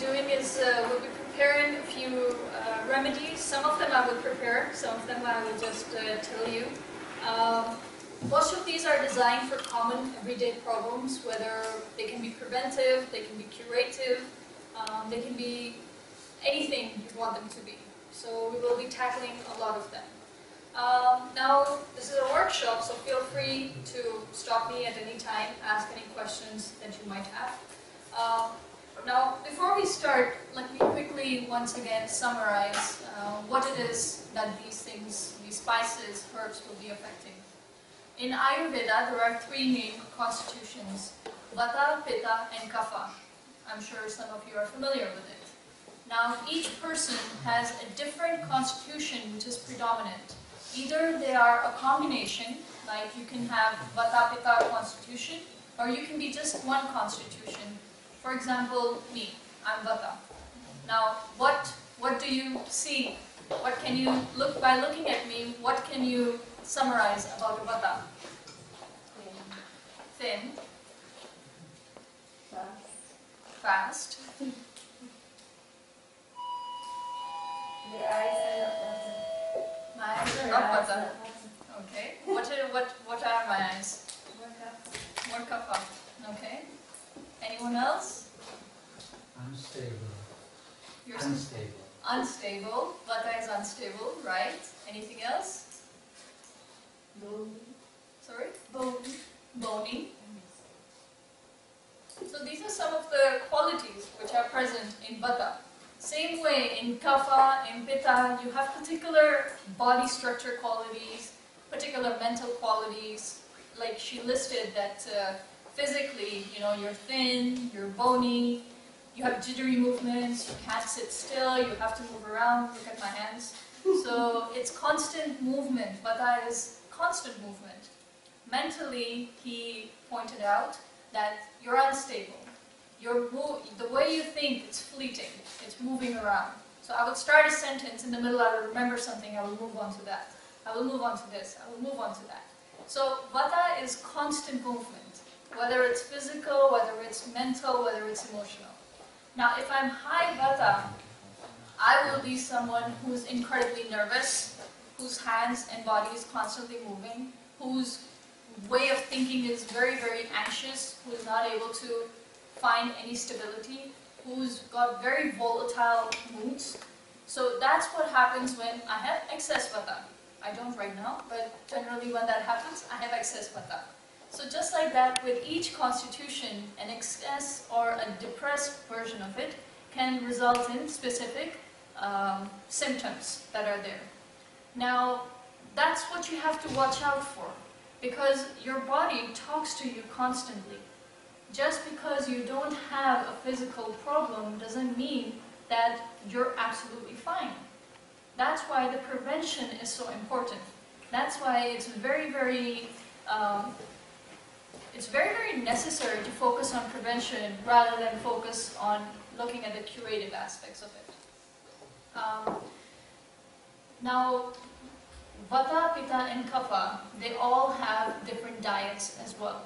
doing is we'll be preparing a few remedies. Some of them I will prepare, some of them I will just tell you. Most of these are designed for common everyday problems, whether they can be preventive, they can be curative, they can be anything you want them to be. So we will be tackling a lot of them. Now, this is a workshop, so feel free to stop me at any time, ask any questions that you might have. Now, before we start, let me quickly once again summarize what it is that these things, these spices, herbs will be affecting. In Ayurveda, there are three main constitutions: Vata, Pitta, and Kapha. I'm sure some of you are familiar with it. Now, each person has a different constitution which is predominant. Either they are a combination, like you can have Vata, Pitta constitution, or you can be just one constitution. For example, me, I'm Vata. Now, what do you see? What can you look, by looking at me, what can you summarize about a Vata? Thin. Fast. Your eyes are not Vata. My eyes are not Vata. Okay. What are my eyes? More Kapha. Okay. Anyone else? Unstable. You're Unstable. Unstable. Vata is unstable, right? Anything else? Bony. Sorry? Bony. So these are some of the qualities which are present in Vata. Same way in Kapha, in Pitta, you have particular body structure qualities, particular mental qualities. Like she listed that physically, you know, you're thin, you're bony, you have jittery movements, you can't sit still, you have to move around. Look at my hands. So it's constant movement. Vata is constant movement. Mentally, he pointed out that you're unstable. The way you think, it's fleeting. It's moving around. So I would start a sentence, in the middle I will remember something, I will move on to that. I will move on to this, I will move on to that. So Vata is constant movement, whether it's physical, whether it's mental, whether it's emotional. Now if I'm high Vata, I will be someone who's incredibly nervous, whose hands and body is constantly moving, whose way of thinking is very, very anxious, who is not able to find any stability, who's got very volatile moods. So that's what happens when I have excess Vata. I don't right now, but generally when that happens, I have excess Vata. So just like that, with each constitution, an excess or a depressed version of it can result in specific symptoms that are there. Now, that's what you have to watch out for, because your body talks to you constantly. Just because you don't have a physical problem doesn't mean that you're absolutely fine. That's why the prevention is so important. That's why it's very, very necessary to focus on prevention rather than focus on looking at the curative aspects of it. Now, Vata, Pitta, and Kapha, they all have different diets as well.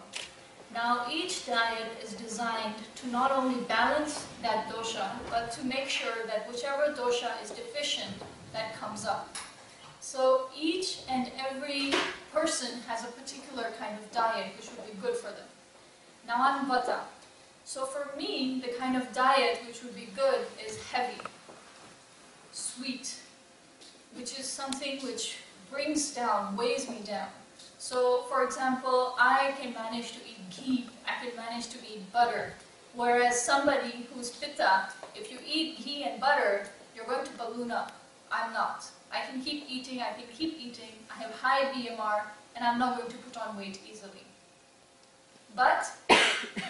Now, each diet is designed to not only balance that dosha, but to make sure that whichever dosha is deficient, that comes up. So each and every person has a particular kind of diet which would be good for them. Now I'm Vata. So for me, the kind of diet which would be good is heavy, sweet, which is something which brings down, weighs me down. So, for example, I can manage to eat ghee, I can manage to eat butter. Whereas somebody who's Pitta, if you eat ghee and butter, you're going to balloon up. I'm not. I can keep eating, I have high BMR, and I'm not going to put on weight easily. But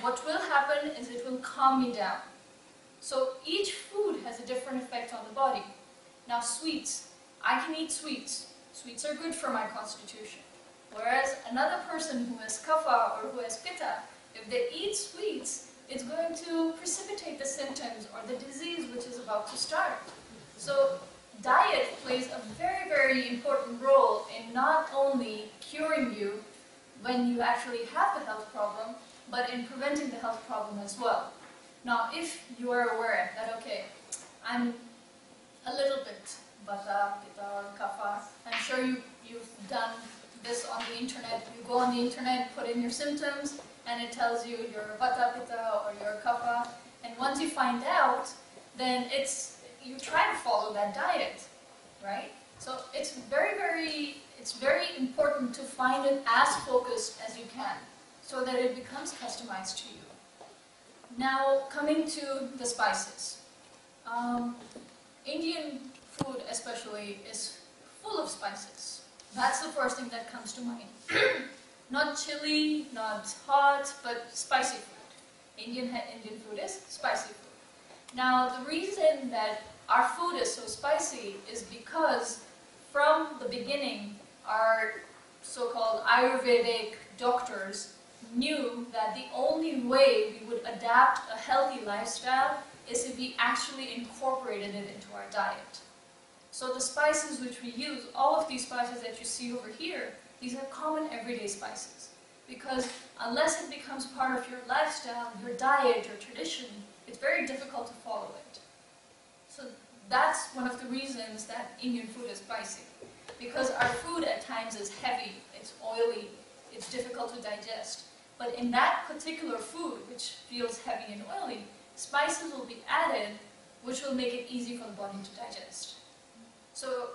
what will happen is it will calm me down. So each food has a different effect on the body. Now sweets, I can eat sweets. Sweets are good for my constitution. Whereas another person who has Kapha or who has Pitta, if they eat sweets, it's going to precipitate the symptoms or the disease which is about to start. So diet plays a very, very important role in not only curing you when you actually have the health problem, but in preventing the health problem as well. Now, if you are aware that, okay, I'm a little bit Vata, Pitta, or Kapha, I'm sure you've done this on the internet. You go on the internet, put in your symptoms, and it tells you you're Vata, Pitta, or you're Kapha. And once you find out, then you try to follow that diet, right? So it's very important to find it as focused as you can, so that it becomes customized to you. Now, coming to the spices. Indian food especially is full of spices. That's the first thing that comes to mind. Not chili, not hot, but spicy food. Indian food is spicy food. Now, the reason that our food is so spicy is because from the beginning, our so-called Ayurvedic doctors knew that the only way we would adapt a healthy lifestyle is if we actually incorporated it into our diet. So the spices which we use, all of these spices that you see over here, these are common everyday spices. Because unless it becomes part of your lifestyle, your diet, your tradition, it's very difficult to follow it. So that's one of the reasons that Indian food is spicy. Because our food at times is heavy, it's oily, it's difficult to digest. But in that particular food, which feels heavy and oily, spices will be added, which will make it easy for the body to digest. So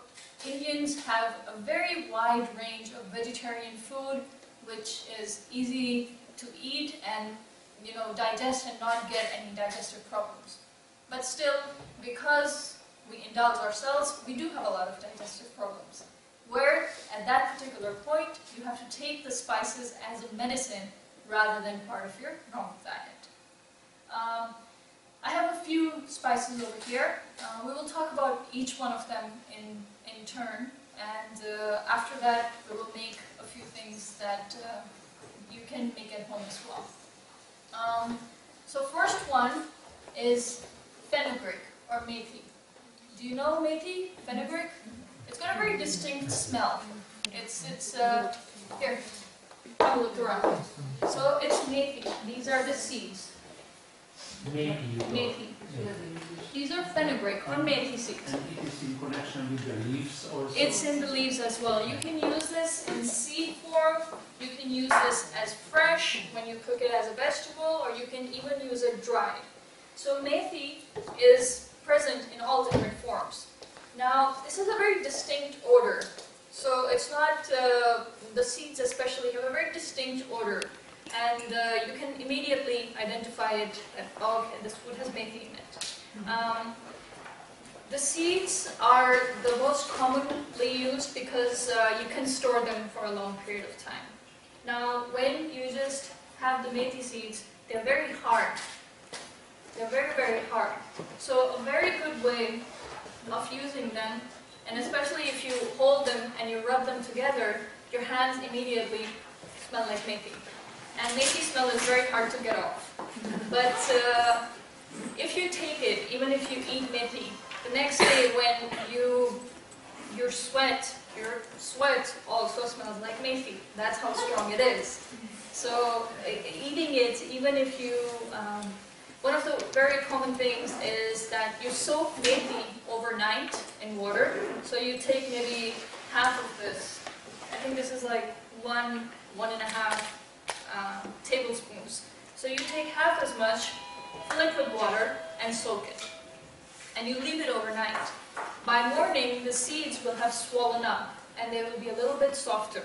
Indians have a very wide range of vegetarian food, which is easy to eat and digest and not get any digestive problems. But still, because we indulge ourselves, we do have a lot of digestive problems. Where at that particular point, you have to take the spices as a medicine rather than part of your normal diet. I have a few spices over here. We will talk about each one of them in turn, and after that we will make a few things that you can make at home as well. So first one is fenugreek or methi. Do you know methi, fenugreek? It's got a very distinct smell. It's here, have a look around. So it's methi. These are the seeds. Methi. These are fenugreek or methi seeds. And it is in connection with the leaves also? It's in the leaves as well. You can use this in seed form, you can use this as fresh when you cook it as a vegetable, or you can even use it dried. So methi is present in all different forms. Now, this is a very distinct odor. So it's not, the seeds especially have a very distinct odor. And you can immediately identify it that, oh, okay, this food has methi in it. The seeds are the most commonly used because you can store them for a long period of time. Now, when you just have the methi seeds, they're very hard. They're very, very hard. So a very good way of using them, and especially if you hold them and you rub them together, your hands immediately smell like methi. And methi smell is very hard to get off. But if you take it, even if you eat methi, the next day when your sweat also smells like methi. That's how strong it is. So eating it, even if you, one of the very common things is that you soak methi overnight in water. So you take maybe half of this. I think this is like 1.5 tablespoons. So you take half as much, fill it with water, and soak it. And you leave it overnight. By morning, the seeds will have swollen up, and they will be a little bit softer.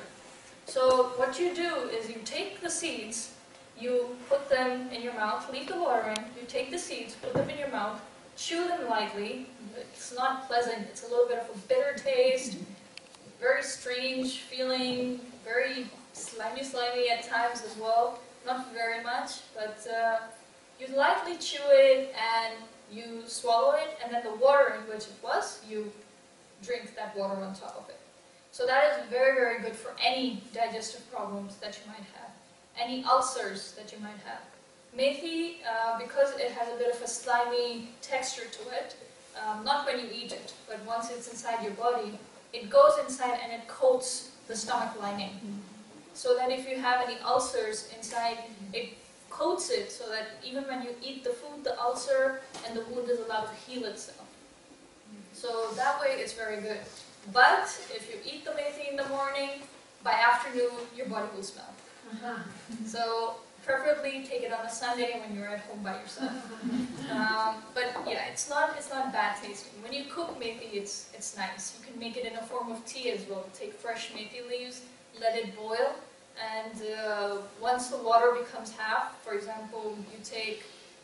So what you do is you take the seeds, you put them in your mouth, leave the water in, you take the seeds, put them in your mouth, chew them lightly. It's not pleasant, it's a little bit of a bitter taste, very strange feeling, very slimy at times as well. Not very much, but you lightly chew it and you swallow it, and then the water in which it was, you drink that water on top of it. So that is very, very good for any digestive problems that you might have, any ulcers that you might have. Methi, because it has a bit of a slimy texture to it, not when you eat it, but once it's inside your body, it goes inside and it coats the stomach lining. So that if you have any ulcers inside, it coats it so that even when you eat the food, the ulcer and the wound is allowed to heal itself. So that way it's very good. But if you eat the methi in the morning, by afternoon your body will smell. So preferably take it on a Sunday when you're at home by yourself. But yeah, it's not bad tasting. When you cook methi, it's nice. You can make it in a form of tea as well. Take fresh methi leaves, let it boil, and once the water becomes half, for example, you take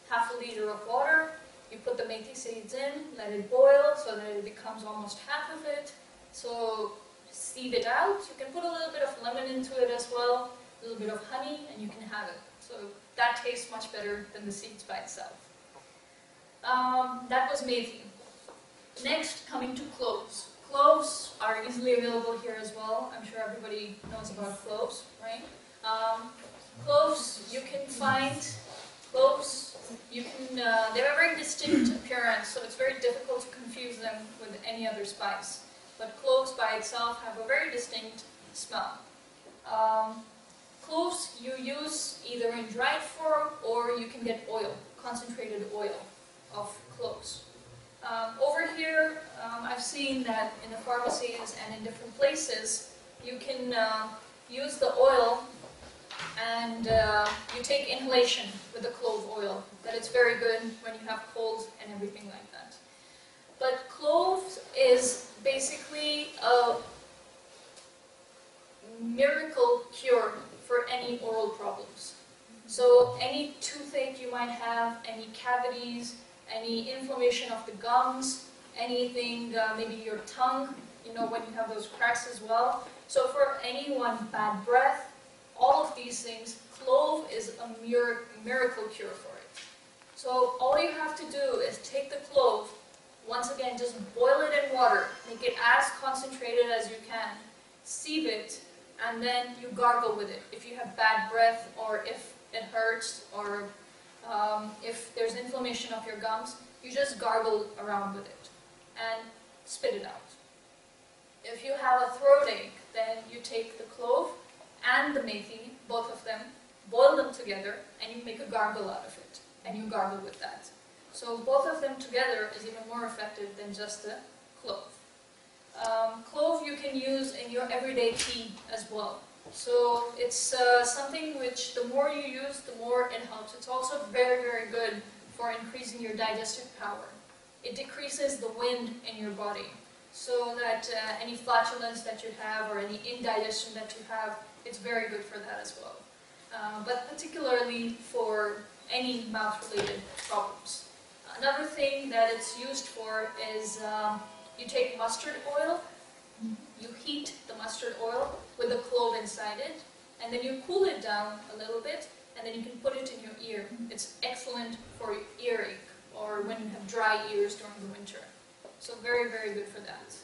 half a liter of water, you put the methi seeds in, let it boil so that it becomes almost half of it. So sieve it out. You can put a little bit of lemon into it as well, a little bit of honey, and you can have it. So that tastes much better than the seeds by itself. That was methi. Next, coming to cloves. Cloves are easily available here as well. I'm sure everybody knows about cloves, right? Cloves, you can find cloves. They have a very distinct appearance, so it's very difficult to confuse them with any other spice. But cloves by itself have a very distinct smell. Cloves you use either in dried form or you can get oil, concentrated oil of cloves. Over here, I've seen that in the pharmacies and in different places, you can use the oil and you take inhalation with the clove oil. That it's very good when you have colds and everything like that. But cloves is basically a miracle cure for any oral problems. So any toothache you might have, any cavities, any inflammation of the gums, anything, maybe your tongue, you know, when you have those cracks as well. So for anyone, bad breath, all of these things, clove is a miracle cure for it. So all you have to do is take the clove, once again, just boil it in water, make it as concentrated as you can, sieve it, and then you gargle with it. If you have bad breath, or if it hurts, or if there's inflammation of your gums, you just gargle around with it and spit it out. If you have a throat ache, then you take the clove and the methi, both of them, boil them together, and you make a gargle out of it, and you gargle with that. So both of them together is even more effective than just the clove. Clove you can use in your everyday tea as well. So it's something which the more you use, the more it helps. It's also very, very good for increasing your digestive power. It decreases the wind in your body, so that any flatulence that you have or any indigestion that you have, it's very good for that as well. But particularly for any mouth-related problems. Another thing that it's used for is you take mustard oil, you heat the mustard oil with the clove inside it, and then you cool it down a little bit, and then you can put it in your ear. It's excellent for earache or when you have dry ears during the winter. So very, very good for that.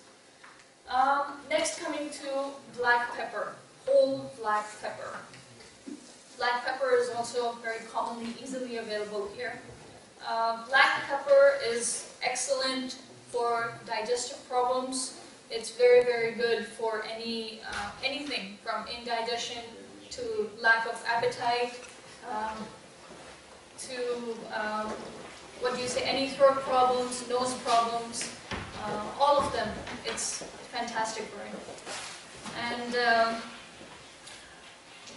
Next, coming to black pepper, whole black pepper. Black pepper is also very commonly, easily available here. Black pepper is excellent for digestive problems. It's very, very good for anything from indigestion to lack of appetite to any throat problems, nose problems, all of them. It's fantastic for it. And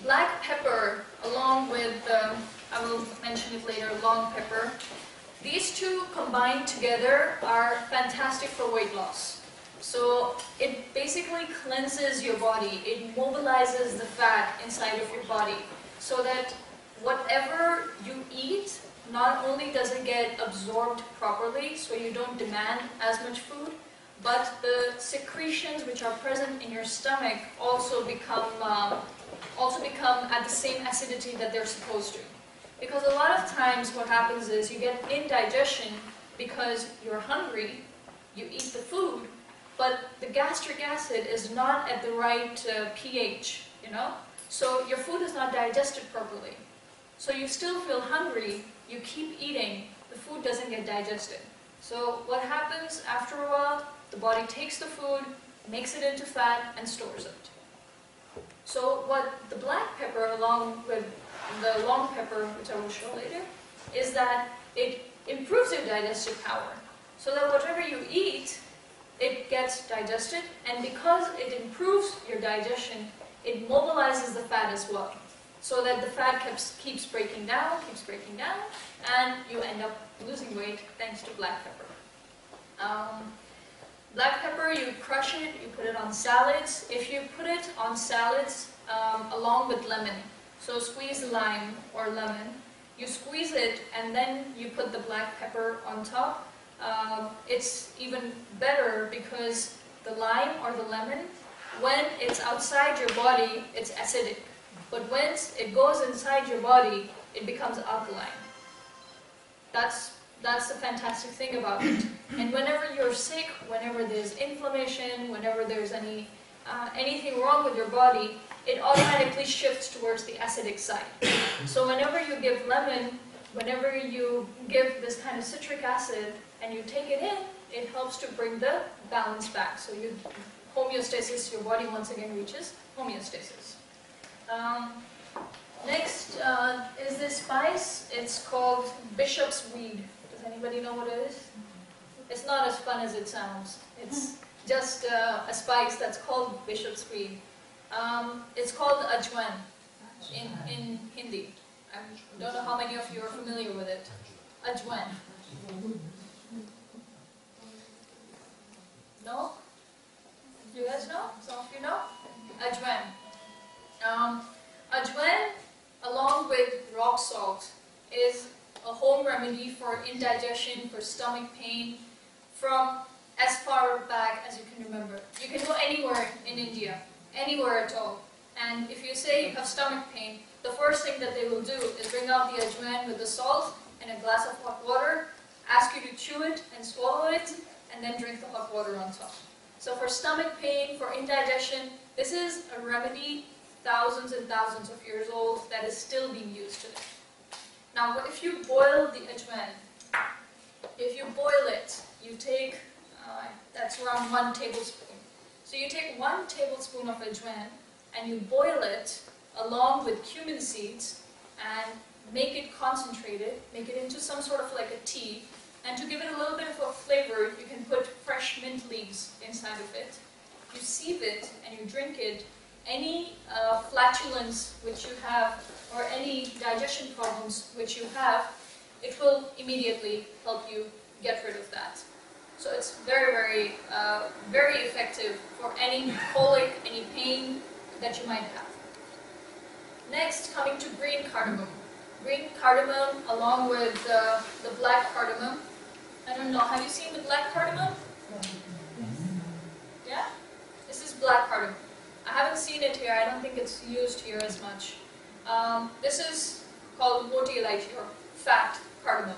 black pepper, along with, I will mention it later, long pepper, these two combined together are fantastic for weight loss. So it basically cleanses your body. It mobilizes the fat inside of your body so that whatever you eat, not only does it get absorbed properly, so you don't demand as much food, but the secretions which are present in your stomach also become at the same acidity that they're supposed to. Because a lot of times what happens is you get indigestion because you're hungry, you eat the food, but the gastric acid is not at the right pH, you know? So your food is not digested properly. So you still feel hungry, you keep eating, the food doesn't get digested. So what happens after a while, the body takes the food, makes it into fat, and stores it. So what the black pepper along with the long pepper, which I will show later, is that it improves your digestive power. So that whatever you eat, it gets digested, and because it improves your digestion, it mobilizes the fat as well. So that the fat keeps breaking down, and you end up losing weight thanks to black pepper. Black pepper, you crush it, you put it on salads. If you put it on salads along with lemon, so squeeze lime or lemon, you squeeze it and then you put the black pepper on top. It's even better because the lime or the lemon, when it's outside your body, it's acidic. But once it goes inside your body, it becomes alkaline. That's the fantastic thing about it. And whenever you're sick, whenever there's inflammation, whenever there's anything wrong with your body, it automatically shifts towards the acidic side. So whenever you give lemon, whenever you give this kind of citric acid and you take it in, it helps to bring the balance back. So homeostasis, your body once again reaches homeostasis. Next is this spice. It's called bishop's weed. Does anybody know what it is? It's not as fun as it sounds. It's just a spice that's called bishop's weed. It's called ajwain in Hindi. I don't know how many of you are familiar with it. Ajwain. No? You guys know? Some of you know? Ajwain. Ajwain, along with rock salt, is a home remedy for indigestion, for stomach pain, from as far back as you can remember. You can go anywhere in India, anywhere at all. And if you say you have stomach pain, the first thing that they will do is bring out the ajwain with the salt and a glass of hot water, ask you to chew it and swallow it, and then drink the hot water on top. So for stomach pain, for indigestion, this is a remedy thousands and thousands of years old that is still being used today. Now, if you boil the ajwain, if you boil it, you take, that's around 1 tablespoon. So you take 1 tablespoon of ajwain and you boil it along with cumin seeds and make it concentrated, make it into some sort of like a tea. And to give it a little bit of a flavor, you can put fresh mint leaves inside of it. You sieve it and you drink it. Any flatulence which you have or any digestion problems which you have, it will immediately help you get rid of that. So it's very, very, very effective for any colic, any pain that you might have. Next, coming to green cardamom. Green cardamom along with the black cardamom. I don't know, have you seen the black cardamom? Yeah? This is black cardamom. I haven't seen it here, I don't think it's used here as much. This is called moti elaichi, or fat cardamom,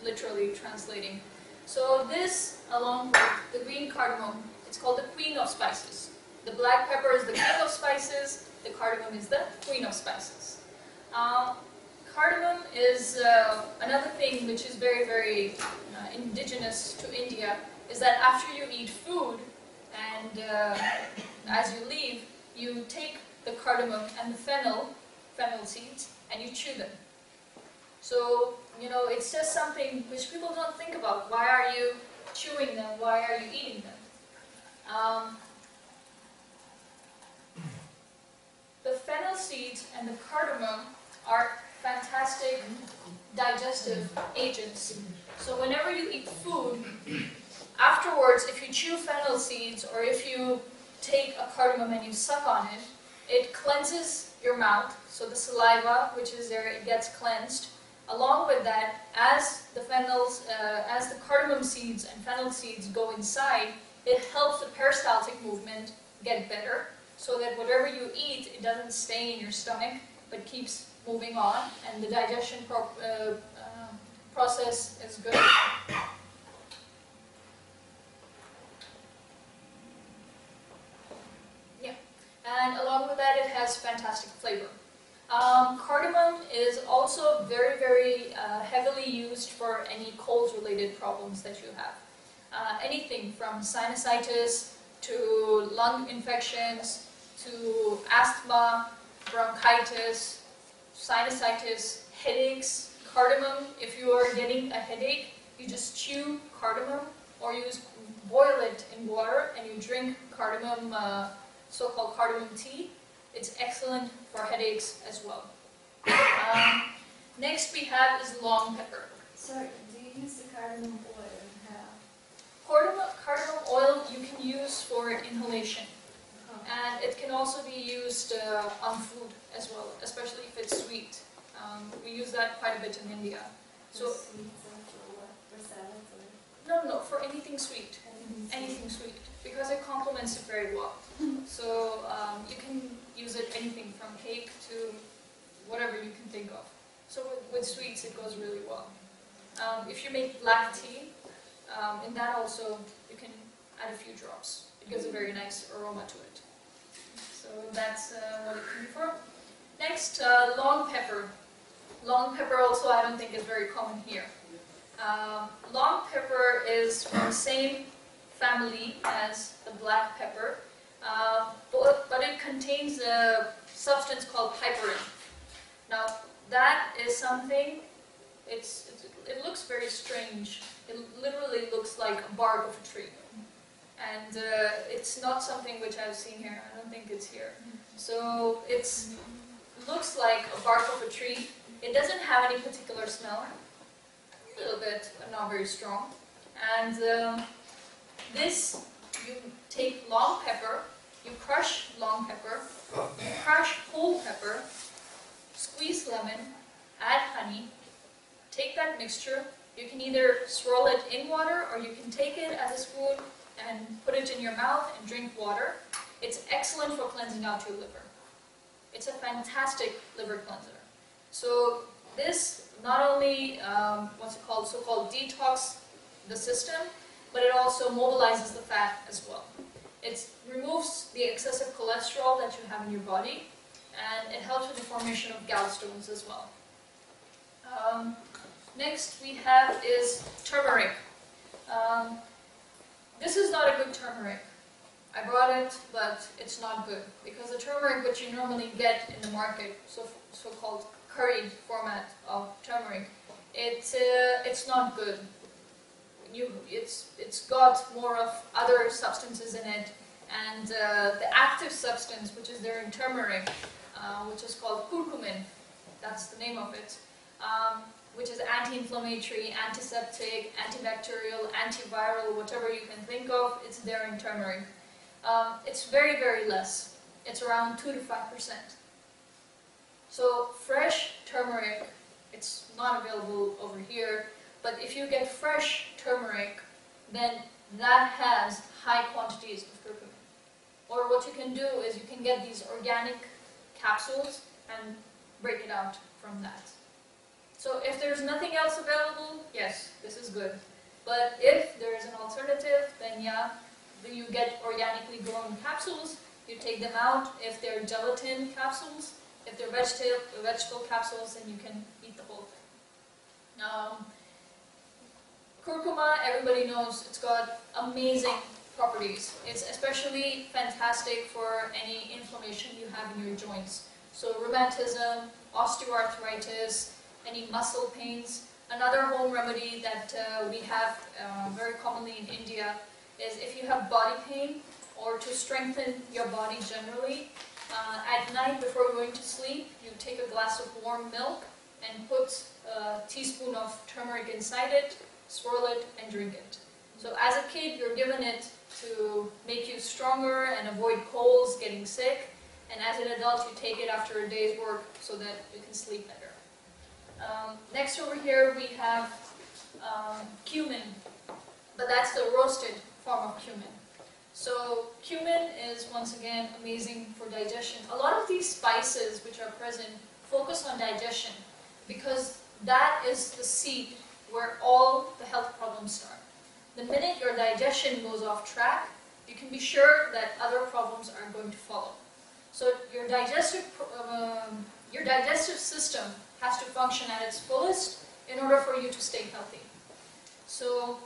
literally translating. So this, along with the green cardamom, it's called the queen of spices. The black pepper is the king of spices, the cardamom is the queen of spices. Cardamom is another thing which is very, very indigenous to India, is that after you eat food and as you leave, you take the cardamom and the fennel seeds, and you chew them. So, you know, it's just something which people don't think about. Why are you chewing them? Why are you eating them? The fennel seeds and the cardamom are fantastic digestive agents. So whenever you eat food, afterwards, if you chew fennel seeds or if you take a cardamom and you suck on it, it cleanses your mouth. So the saliva, which is there, it gets cleansed. Along with that, as the cardamom seeds and fennel seeds go inside, it helps the peristaltic movement get better, so that whatever you eat, it doesn't stay in your stomach, but keeps moving on, and the digestion process is good. Yeah, and along with that, it has fantastic flavor. Cardamom is also very, very heavily used for any cold-related problems that you have. Anything from sinusitis to lung infections to asthma, bronchitis, sinusitis, headaches, cardamom. If you are getting a headache, you just chew cardamom or boil it in water and you drink cardamom, so-called cardamom tea. It's excellent for headaches as well. Next we have is long pepper. Sorry, do you use the cardamom oil and how? Cardamom oil you can use for inhalation. And it can also be used on food as well, especially if it's sweet. We use that quite a bit in India. So Sweets or what? For salads or? no, for anything sweet. Anything sweet, because it complements it very well. So you can use it anything from cake to whatever you can think of. So with sweets it goes really well. If you make black tea, in that also you can add a few drops. It gives a very nice aroma to it. So that's what it can be for. Next, long pepper. Long pepper also I don't think is very common here. Long pepper is from the same family as the black pepper, but it contains a substance called piperine. Now that is something, it looks very strange. It literally looks like a bark of a tree. And it's not something which I've seen here. I don't think it's here. So it looks like a bark of a tree. It doesn't have any particular smell. A little bit, but not very strong. And this, you take long pepper, you crush long pepper, crush whole pepper, squeeze lemon, add honey, take that mixture. You can either swirl it in water or you can take it as a spoon and put it in your mouth and drink water. It's excellent for cleansing out your liver. It's a fantastic liver cleanser. So this not only, so-called detox the system, but it also mobilizes the fat as well. It removes the excessive cholesterol that you have in your body, and it helps with the formation of gallstones as well. Next we have is turmeric. This is not a good turmeric. I brought it, but it's not good, because the turmeric which you normally get in the market, so-called curried format of turmeric, it's not good. It's got more of other substances in it, and the active substance which is there in turmeric, which is called curcumin, that's the name of it, which is anti-inflammatory, antiseptic, antibacterial, antiviral, whatever you can think of, it's there in turmeric. It's very, very less. It's around 2 to 5%. So fresh turmeric, it's not available over here, but if you get fresh turmeric, then that has high quantities of curcumin. Or what you can do is you can get these organic capsules and break it out from that. So if there's nothing else available, yes, this is good. But if there is an alternative, then yeah, you get organically grown capsules, you take them out. If they're gelatin capsules, if they're vegetable capsules, then you can eat the whole thing. Curcuma, everybody knows, it's got amazing properties. It's especially fantastic for any inflammation you have in your joints. So rheumatism, osteoarthritis, any muscle pains. Another home remedy that we have very commonly in India is if you have body pain or to strengthen your body generally, at night before going to sleep, you take a glass of warm milk and put a teaspoon of turmeric inside it, swirl it, and drink it. So as a kid, you're given it to make you stronger and avoid colds, getting sick, and as an adult, you take it after a day's work so that you can sleep better. Next over here, we have cumin, but that's the roasted form of cumin. So cumin is once again amazing for digestion. A lot of these spices which are present focus on digestion because that is the seed where all the health problems start. The minute your digestion goes off track, you can be sure that other problems are going to follow. So your digestive system has to function at its fullest in order for you to stay healthy. So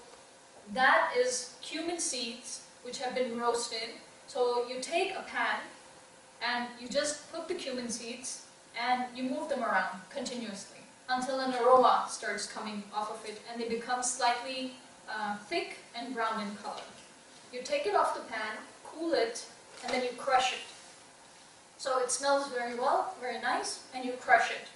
that is cumin seeds which have been roasted. So you take a pan and you just put the cumin seeds and you move them around continuously until an aroma starts coming off of it and they become slightly thick and brown in color. You take it off the pan, cool it, and then you crush it. So it smells very well, very nice, and you crush it.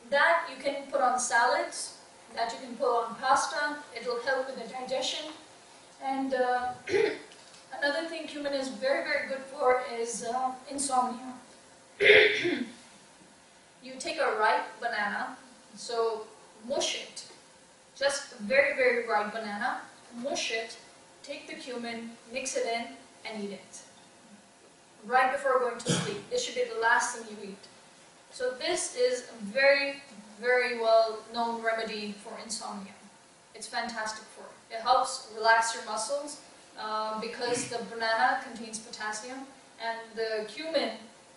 That you can put on salads, that you can put on pasta. It will help with the digestion. And another thing cumin is very, very good for is insomnia. You take a ripe banana, so mush it, just a very, very ripe banana, mush it, take the cumin, mix it in, and eat it. Right before going to sleep. This should be the last thing you eat. So this is a very, very well known remedy for insomnia. It's fantastic for it. It helps relax your muscles because the banana contains potassium, and the cumin,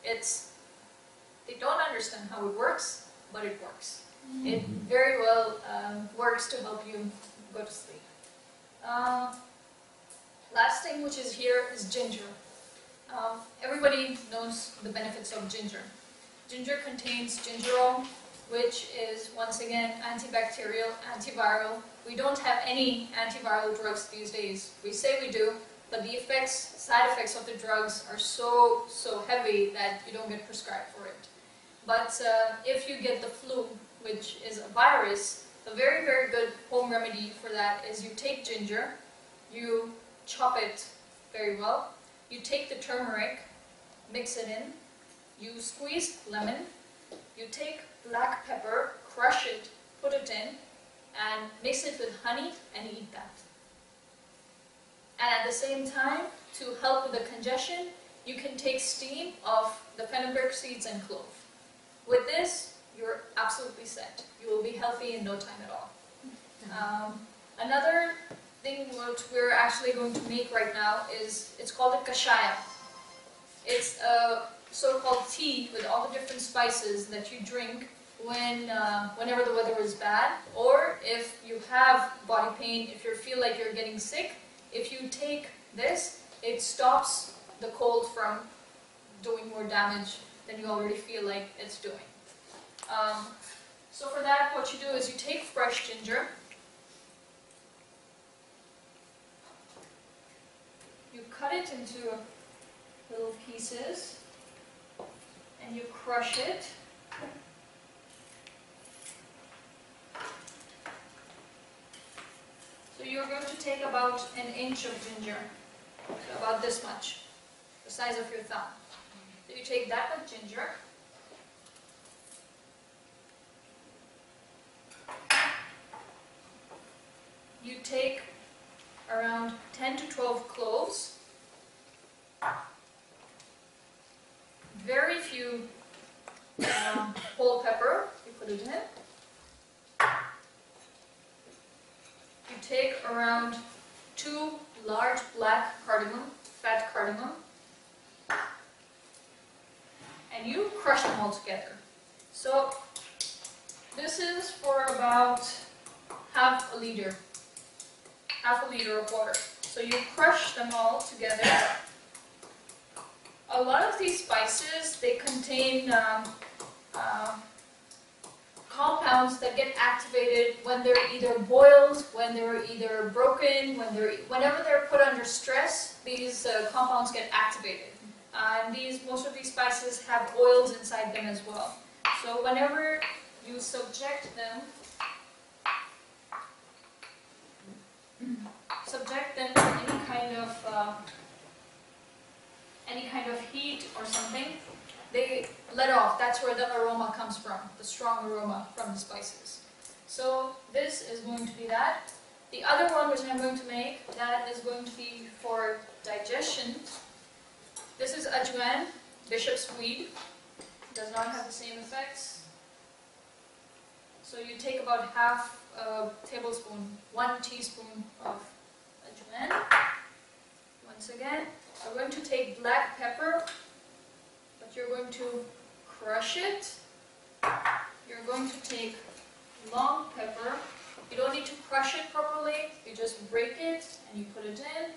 they don't understand how it works, but it works. It very well works to help you go to sleep. Last thing which is here is ginger. Everybody knows the benefits of ginger. Ginger contains gingerol, which is once again antibacterial, antiviral. We don't have any antiviral drugs these days. We say we do, but the side effects of the drugs are so heavy that you don't get prescribed for it. But if you get the flu, which is a virus, a very, very good home remedy for that is you take ginger, you chop it very well, you take the turmeric, mix it in, you squeeze lemon, you take black pepper, crush it, put it in, and mix it with honey and eat that. And at the same time, to help with the congestion, you can take steam of the fenugreek seeds and clove. With this, you're absolutely set. You will be healthy in no time at all. Another thing which we're actually going to make right now is, it's called a kashaya. It's a so-called tea with all the different spices that you drink whenever the weather is bad, or if you have body pain, if you feel like you're getting sick, if you take this, it stops the cold from doing more damage than you already feel like it's doing. So for that, what you do is you take fresh ginger, you cut it into little pieces, and you crush it. So you're going to take about an inch of ginger, so about this much, the size of your thumb. So you take that much ginger, you take around 10 to 12 cloves, very few whole pepper, you put it in. You take around 2 large black cardamom, fat cardamom, and you crush them all together. So this is for about half a liter of water. So you crush them all together. A lot of these spices, they contain compounds that get activated when they're either boiled, when they're either broken, whenever they're put under stress, these compounds get activated. And most of these spices have oils inside them as well. So whenever you subject them to any kind of heat or something, they let off. That's where the aroma comes from, the strong aroma from the spices. So this is going to be that. The other one which I'm going to make, that is going to be for digestion. This is ajwain, bishop's weed. Does not have the same effects. So you take about half a tablespoon, 1 teaspoon of ajwain. Once again, we're going to take black pepper, but you're going to crush it. You're going to take long pepper. You don't need to crush it properly, you just break it and you put it in.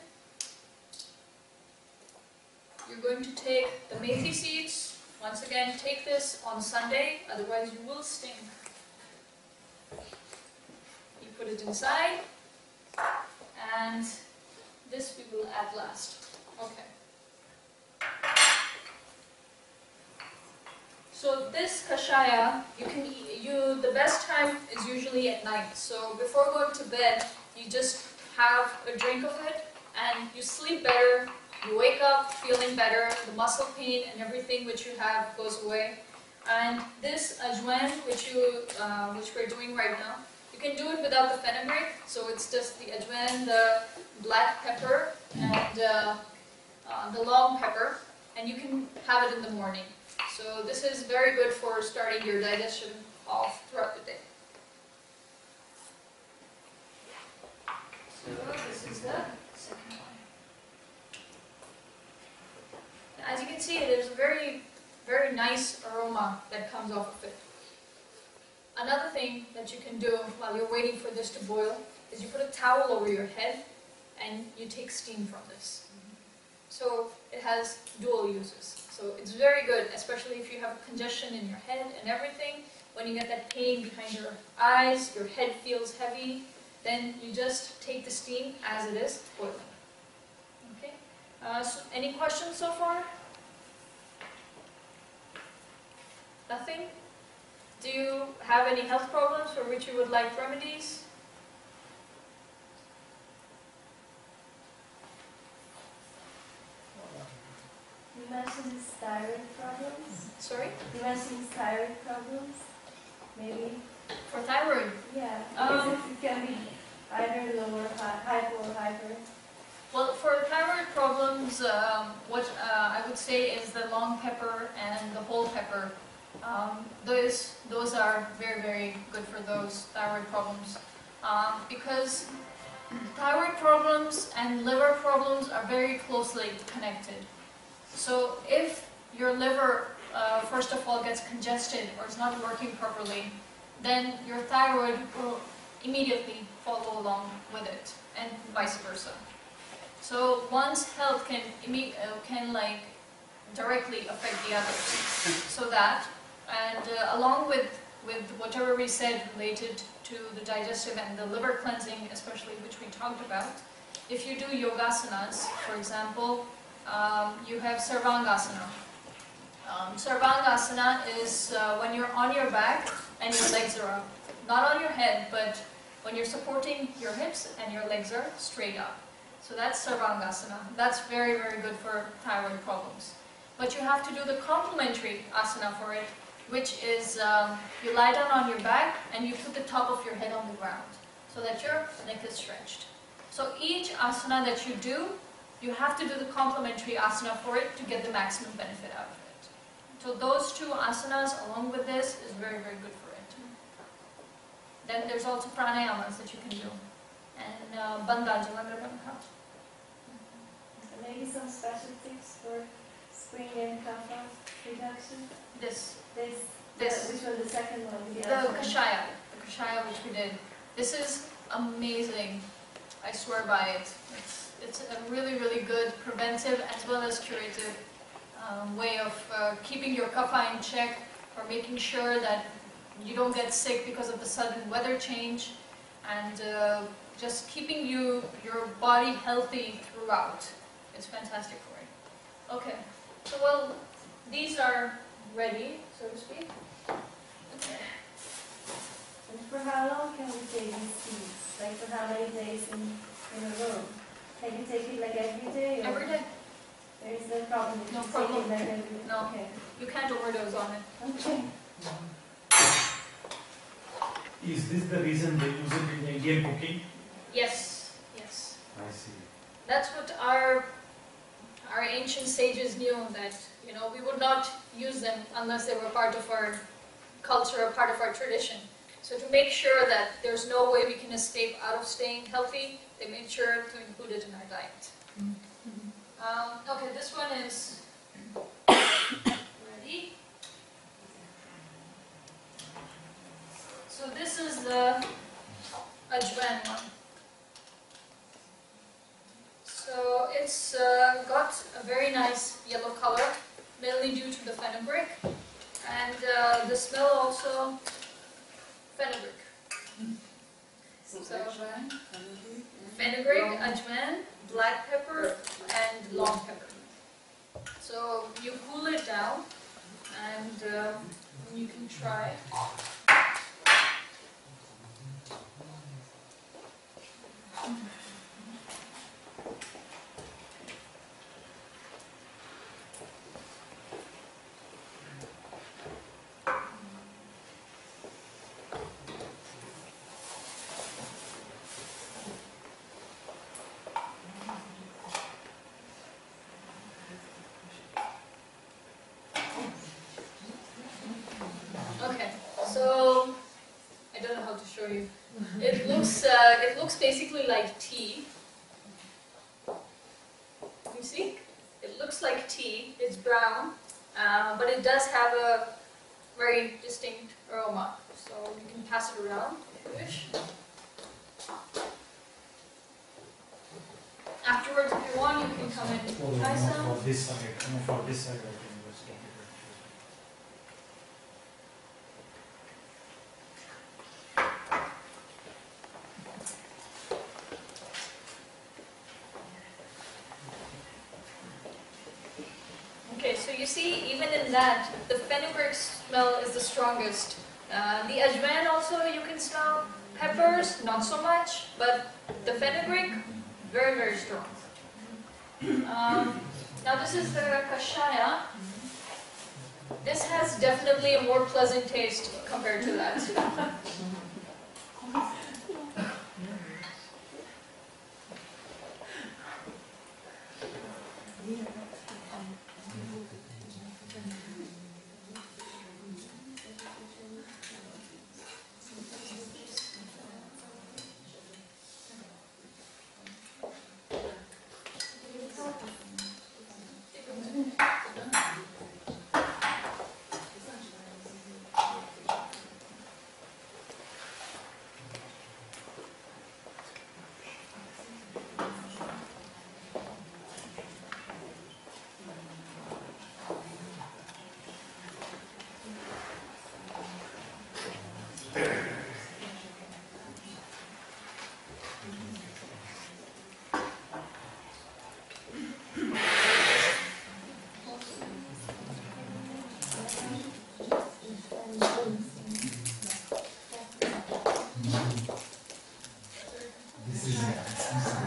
You're going to take the methi seeds, Once again, take this on Sunday, otherwise you will stink. You put it inside, and this we will add last. Okay. So this kashaya, the best time is usually at night. So before going to bed, you just have a drink of it, and you sleep better. You wake up feeling better. The muscle pain and everything which you have goes away. And this ajwain, which we're doing right now, you can do it without the fenugreek. So it's just the ajwain, the black pepper, and the long pepper, and you can have it in the morning. So this is very good for starting your digestion off throughout the day. So this is the second one. As you can see, there's a very, very nice aroma that comes off of it. Another thing that you can do while you're waiting for this to boil is you put a towel over your head and you take steam from this. So it has dual uses. So it's very good, especially if you have congestion in your head and everything. When you get that pain behind your eyes, your head feels heavy, then you just take the steam as it is boiling. Okay. So any questions so far? Nothing? Do you have any health problems for which you would like remedies? You mentioned thyroid problems. Sorry? You mentioned thyroid problems. Maybe. For thyroid? Yeah. It can be either low or hypo or hyper. Well, for thyroid problems, what I would say is the long pepper and the whole pepper. Those are very, very good for those thyroid problems. Because thyroid problems and liver problems are very closely connected. So if your liver, first of all, gets congested or is not working properly, then your thyroid will immediately follow along with it, and vice versa. So one's health can like directly affect the others. So that, and along with whatever we said related to the digestive and the liver cleansing, especially which we talked about, if you do yogasanas, for example, you have Sarvangasana. Sarvangasana is when you're on your back and your legs are up. Not on your head, but when you're supporting your hips and your legs are straight up. So that's Sarvangasana. That's very, very good for thyroid problems. But you have to do the complementary asana for it, which is you lie down on your back and you put the top of your head on the ground so that your neck is stretched. So each asana that you do, you have to do the complementary asana for it to get the maximum benefit out of it. So those two asanas along with this is very, very good for it. Then there's also pranayamas that you can do. And bandha jalandhara. Maybe some special tips for spring and kapha reduction? This. Which was the second one? The kashaya which we did. This is amazing. I swear by it. It's a really, really good preventive as well as curative way of keeping your kapha in check, or making sure that you don't get sick because of the sudden weather change, and just keeping your body healthy throughout. It's fantastic for it. Okay, so well, these are ready, so to speak. Okay. And for how long can we take these seeds? Like for how many days in a row? Can you take it like every day? Or Every day. There is no problem. No You problem. Take it like every day. No. Okay. You can't overdose on it. Okay. Is this the reason they use it in Indian cooking? Yes, yes. I see. That's what our ancient sages knew, that we would not use them unless they were part of our culture or part of our tradition. So to make sure that there's no way we can escape out of staying healthy, they made sure to include it in our diet. Okay, this one is ready. So this is the ajwain one. So it's got a very nice yellow color, mainly due to the fenugreek. the smell also fenugreek. So fenugreek, ajwain, black pepper, and long pepper. So you cool it down, and you can try. Okay, so I don't know how to show you. It looks basically like tea. You see? It looks like tea. It's brown, but it does have a very distinct aroma. So you can pass it around if you wish. Afterwards, if you want, you can come and try some. For this side, for this side, I can just take it. Okay, so you see, even in that, the fenugreek smell is the strongest. The ajwain also you can smell. Peppers, not so much, but the fenugreek, very, very strong. Now this is the kashaya. This has definitely a more pleasant taste compared to that.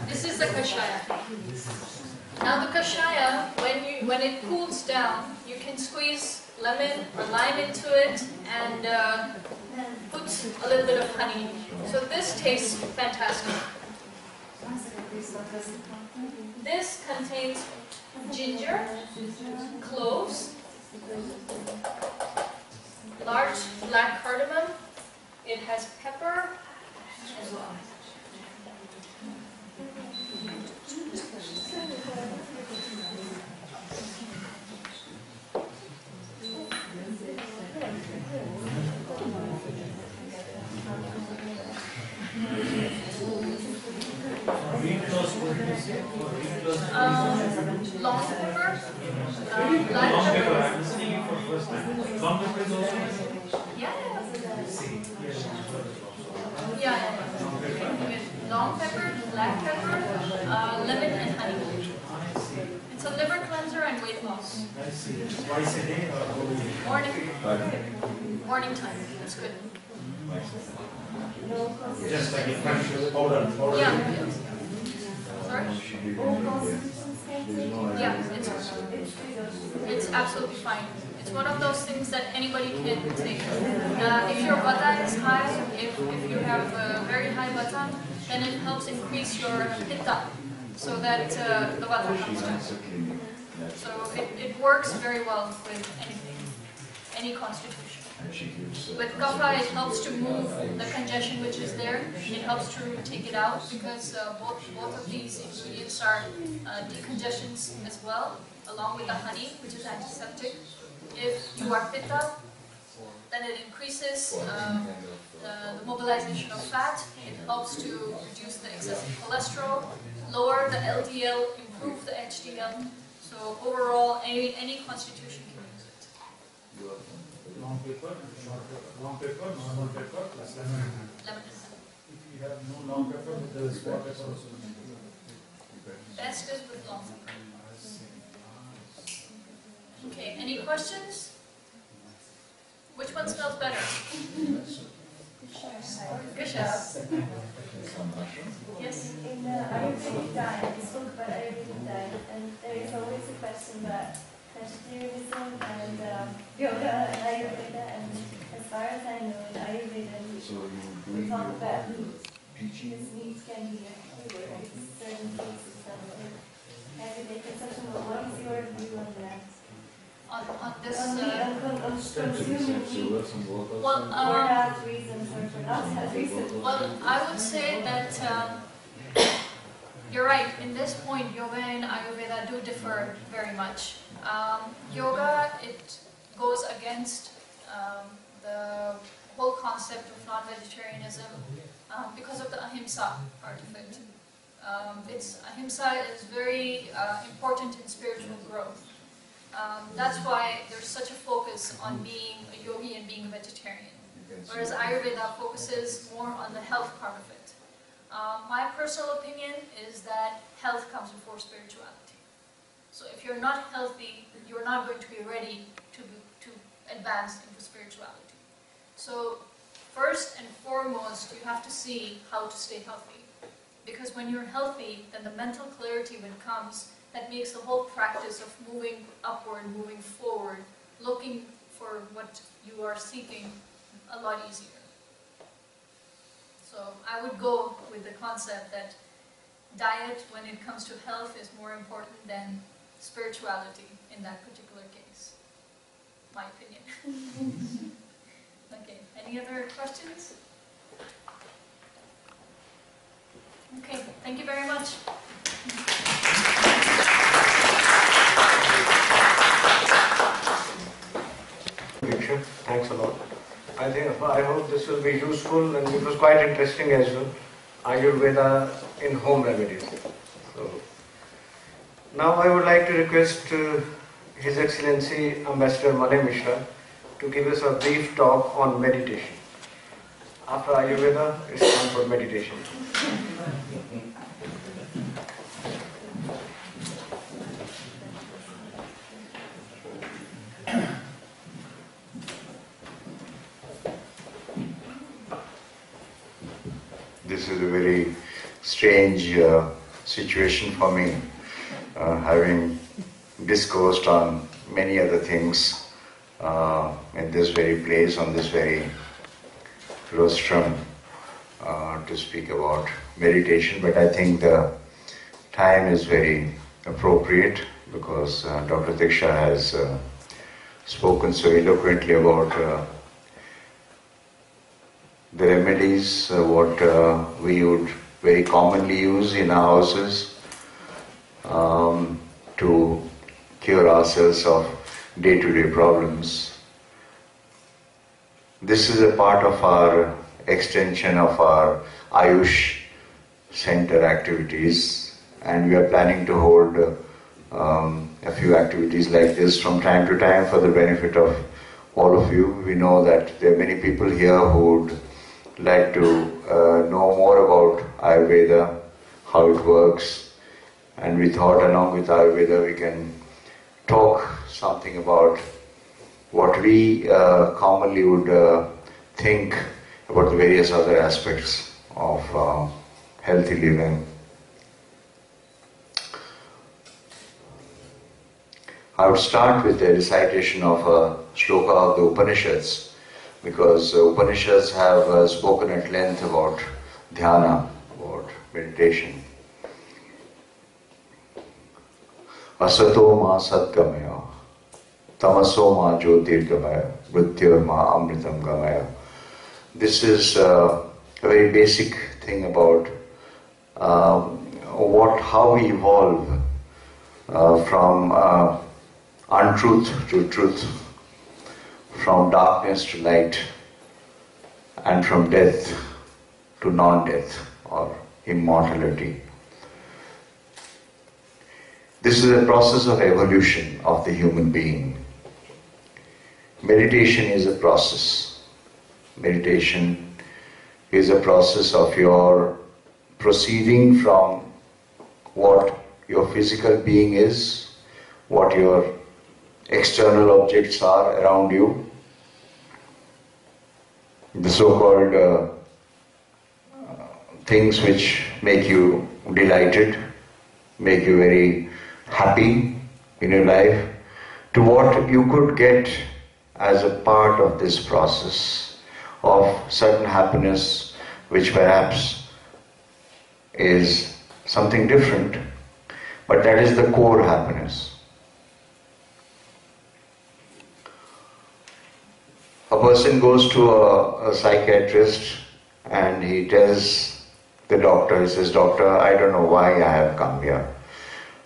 This is the kashaya. Now the kashaya, when it cools down, you can squeeze lemon or lime into it and put a little bit of honey. So this tastes fantastic. This contains ginger, cloves, large black cardamom. It has pepper as well. Long pepper, black Long pepper, pepper. I'm listening it for the first time. Long pepper is also Yeah. yeah. Long pepper, black pepper, lemon and honey. It's a liver cleanser and weight loss. I see. Twice a day or Morning. Morning time. That's good. just like a fresh powder. Yeah. Sorry? Yeah, it's absolutely fine. It's one of those things that anybody can take. If your vata is high, if you have a very high vata, then it helps increase your pitta, so that the vata comes down. So it works very well with anything, any constitution. With kapha, it helps to move the congestion which is there. It helps to take it out because both of these ingredients are decongestants as well, along with the honey, which is antiseptic. If you are pitta, then it increases the mobilization of fat. It helps to reduce the excessive cholesterol, lower the LDL, improve the HDL. So overall, any constitution can use it. long paper, short paper, long paper, normal paper, plus lemon. Lemon. If you have no long paper, there is short paper also. Best is with long. Okay, any questions? Which one smells better? Gusha. Yes? In the Ayurvedic diet, we spoke about Ayurvedic diet, and there is always a question about vegetarianism and yoga and Ayurveda, and as far as I know, in Ayurveda, we talk about meat. This meat can be everywhere, it's certain cases of everyday consumption. What is your view on that? On this, On consuming meat, well, for that reasons or for not that reasons? well, I would say that you're right. In this point, yoga and Ayurveda do differ very much. Yoga, it goes against the whole concept of non-vegetarianism because of the ahimsa part of it. Ahimsa is very important in spiritual growth. That's why there's such a focus on being a yogi and being a vegetarian, whereas Ayurveda focuses more on the health part of it. My personal opinion is that health comes before spirituality. So if you're not healthy, you're not going to be ready to advance into spirituality. So first and foremost, you have to see how to stay healthy. Because when you're healthy, then the mental clarity when it comes, that makes the whole practice of moving upward, moving forward, looking for what you are seeking a lot easier. So I would go with the concept that diet, when it comes to health, is more important than spirituality in that particular case. My opinion. Okay, any other questions? Okay, thank you very much. Diksha, thanks a lot. I hope this will be useful, and it was quite interesting as well. Ayurveda in home remedies. So now I would like to request His Excellency Ambassador Malay Mishra to give us a brief talk on meditation. After Ayurveda, it's time for meditation. This is a very strange situation for me, having discoursed on many other things in this very place, on this very rostrum, to speak about meditation. But I think the time is very appropriate because Dr. Diksha has spoken so eloquently about the remedies, what we would very commonly use in our houses to cure ourselves of day-to-day problems. This is a part of our extension of our Ayush Centre activities, and we are planning to hold a few activities like this from time to time for the benefit of all of you. We know that there are many people here who would like to know more about Ayurveda, how it works, and we thought along with Ayurveda we can talk something about what we commonly would think about the various other aspects of healthy living. I would start with a recitation of a shloka of the Upanishads, because Upanishads have spoken at length about dhyana, about meditation. Asato ma satgamaya, tamaso ma jyotirgamaya, mrityur ma amritam gamaya. This is a very basic thing about how we evolve from untruth to truth, from darkness to light, and from death to non-death or immortality. This is a process of evolution of the human being. meditation is a process. Meditation is a process of your proceeding from what your physical being is, what your external objects are around you, the so-called things which make you delighted, make you very happy in your life, to what you could get as a part of this process of certain happiness which perhaps is something different, but that is the core happiness. A person goes to a psychiatrist and he tells the doctor, he says, "Doctor, I don't know why I have come here.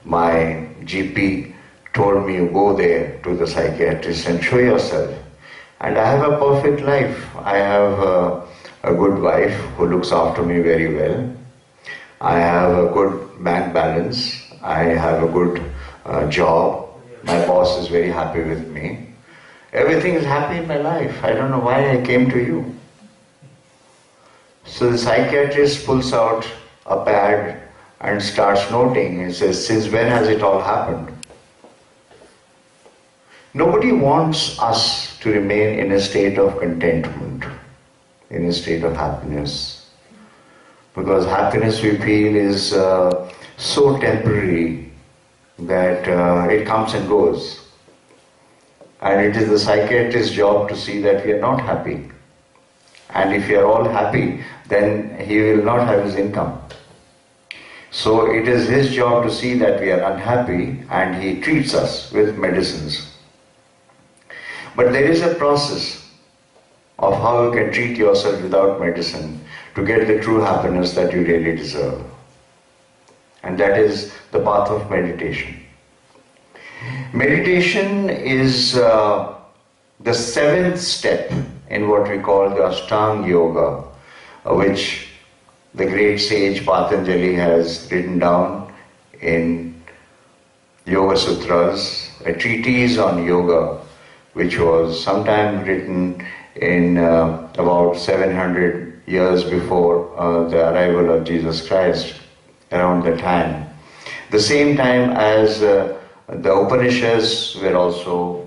My GP told me you go there to the psychiatrist and show yourself. And I have a perfect life. I have a good wife who looks after me very well. I have a good bank balance. I have a good job. My boss is very happy with me. Everything is happy in my life. I don't know why I came to you." So the psychiatrist pulls out a pad and starts noting. He says, "Since when has it all happened?" Nobody wants us to remain in a state of contentment, in a state of happiness. Because happiness, we feel, is so temporary that it comes and goes. And it is the psychiatrist's job to see that we are not happy. And if we are all happy, then he will not have his income. So it is his job to see that we are unhappy, and he treats us with medicines. But there is a process of how you can treat yourself without medicine to get the true happiness that you really deserve. And that is the path of meditation. Meditation is the seventh step in what we call the Ashtanga Yoga, which the great sage Patanjali has written down in Yoga Sutras, a treatise on yoga, which was sometime written in about 700 years before the arrival of Jesus Christ, around the time. The same time as the Upanishads were also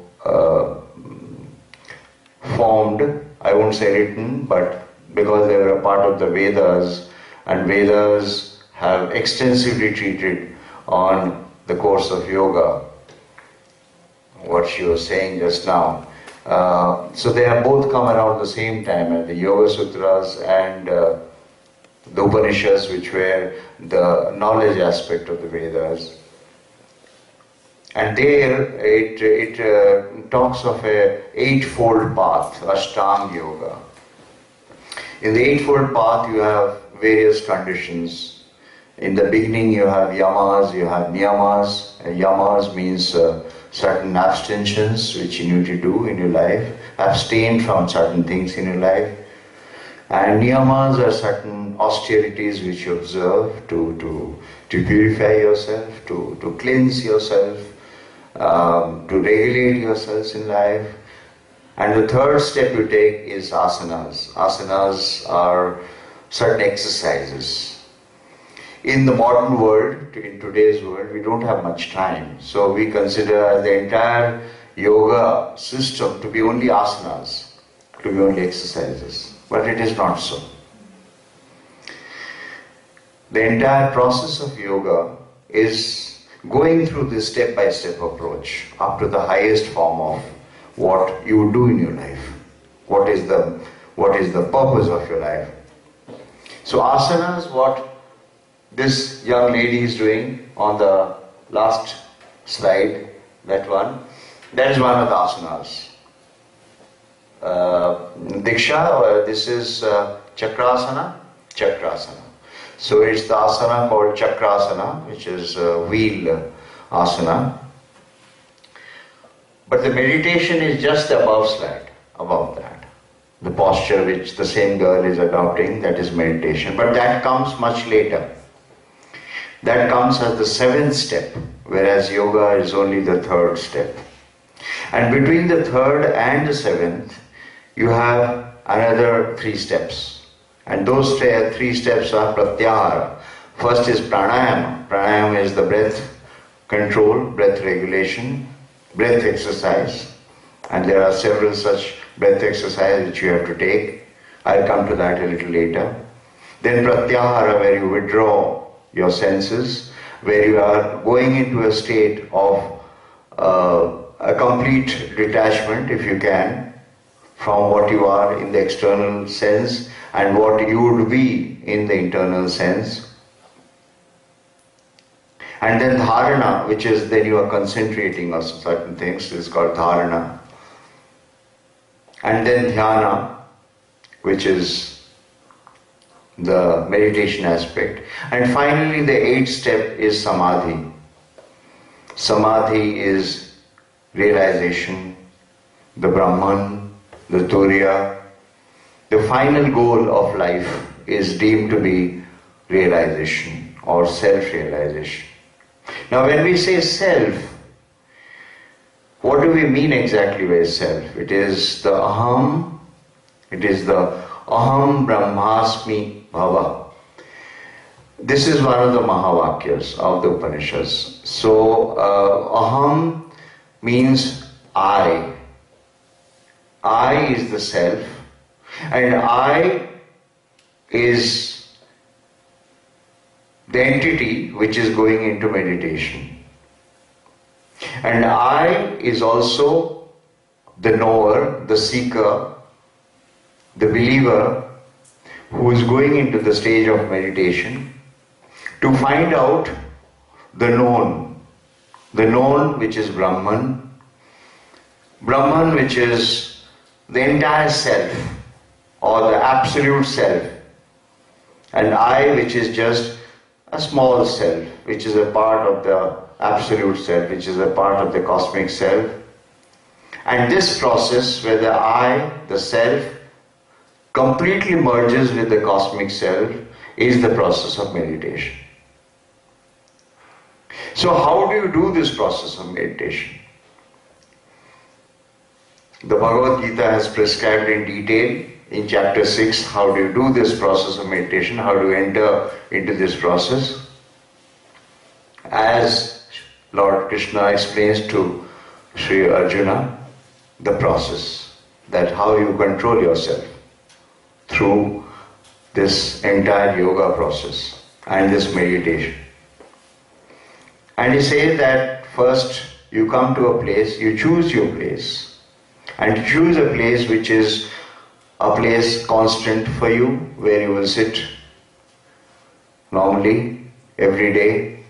formed, I won't say written, but because they were a part of the Vedas, and Vedas have extensively treated on the course of yoga, what she was saying just now. So they have both come around the same time, the Yoga Sutras and the Upanishads, which were the knowledge aspect of the Vedas. And there it talks of a eightfold path, Ashtanga Yoga. In the eightfold path you have various conditions. In the beginning you have yamas, you have niyamas. Yamas means certain abstentions which you need to do in your life, abstain from certain things in your life. And niyamas are certain austerities which you observe to purify yourself, to cleanse yourself, to regulate yourselves in life. And the third step you take is asanas. Asanas are certain exercises. In the modern world, in today's world, we don't have much time. So we consider the entire yoga system to be only asanas, to be only exercises. But it is not so. The entire process of yoga is going through this step-by-step approach up to the highest form of what you do in your life. What is the purpose of your life? So asanas, what this young lady is doing on the last slide, that is one of the asanas. Diksha, this is Chakrasana. So it's the asana called Chakrasana, which is wheel asana. But the meditation is just the above slide, above that. The posture which the same girl is adopting, that is meditation. But that comes much later. That comes as the seventh step, whereas yoga is only the third step. And between the third and the seventh, you have another 3 steps. And those 3 steps are pratyahara. First is pranayama. Pranayama is the breath control, breath regulation, breath exercise. And there are several such breath exercises which you have to take. I'll come to that a little later. Then pratyahara, where you withdraw your senses, where you are going into a state of a complete detachment, if you can, from what you are in the external sense and what you would be in the internal sense. And then dharana, which is then you are concentrating on certain things, is called dharana. And then dhyana, which is the meditation aspect. And finally the 8th step is samadhi. Samadhi is realization, the Brahman, the Turiya. The final goal of life is deemed to be realization or self-realization. Now when we say self, what do we mean exactly by self? It is the aham, it is the aham brahmasmi bhava. This is one of the Mahavakyas of the Upanishads. So aham means I. I is the self, and I is the entity which is going into meditation. And I is also the knower, the seeker, the believer who is going into the stage of meditation to find out the known which is Brahman, Brahman which is the entire self or the absolute self, and I which is just a small self, which is a part of the absolute self, which is a part of the cosmic self. And this process where the I, the self, completely merges with the cosmic self is the process of meditation. So how do you do this process of meditation? The Bhagavad Gita has prescribed in detail in chapter 6 how do you do this process of meditation, how do you enter into this process. As Lord Krishna explains to Sri Arjuna the process, that how you control yourself through this entire yoga process and this meditation. And he says that first you come to a place, you choose your place, and you choose a place which is a place constant for you, where you will sit normally every day,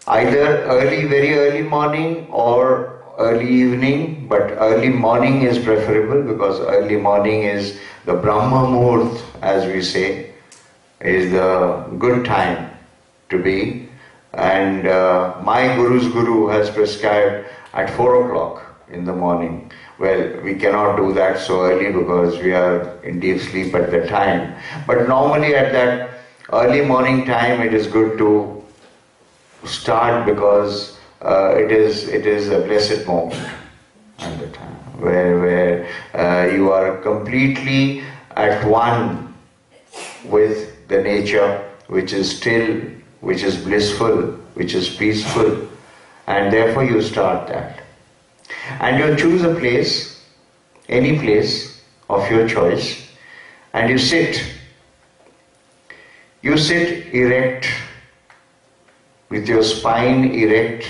either very early morning or early evening, but early morning is preferable because early morning is the Brahma Muhurt, as we say, is the good time to be. And my Guru's Guru has prescribed at 4 o'clock in the morning. Well, we cannot do that so early because we are in deep sleep at the time. But normally at that early morning time it is good to start because it is a blessed moment at the time where you are completely at one with the nature, which is still, which is blissful, which is peaceful, and therefore you start that. And you choose a place, any place of your choice, and you sit. You sit erect, with your spine erect.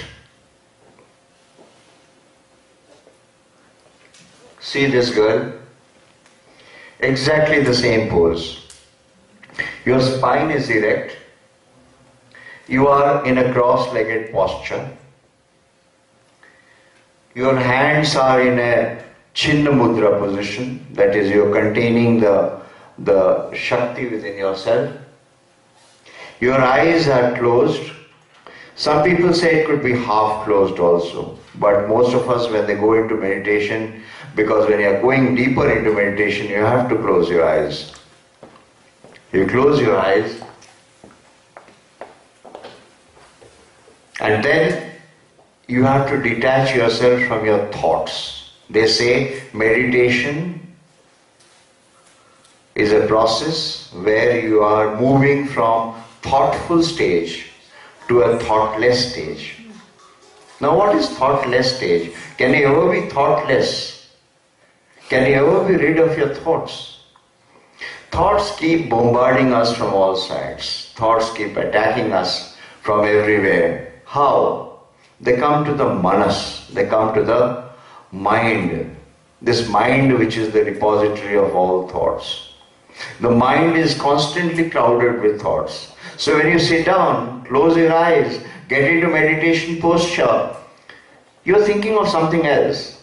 See this girl? Exactly the same pose. Your spine is erect. You are in a cross-legged posture. Your hands are in a Chinna Mudra position, that is, you are containing the Shakti within yourself. Your eyes are closed. Some people say it could be half closed also, but most of us, when they go into meditation, because when you are going deeper into meditation, you have to close your eyes. You close your eyes, and then you have to detach yourself from your thoughts. They say meditation is a process where you are moving from thoughtful stage to a thoughtless stage. Now what is thoughtless stage? Can you ever be thoughtless? Can you ever be rid of your thoughts? Thoughts keep bombarding us from all sides. Thoughts keep attacking us from everywhere. How? They come to the manas, they come to the mind. This mind which is the repository of all thoughts. The mind is constantly crowded with thoughts. So when you sit down, close your eyes, get into meditation posture, you are thinking of something else.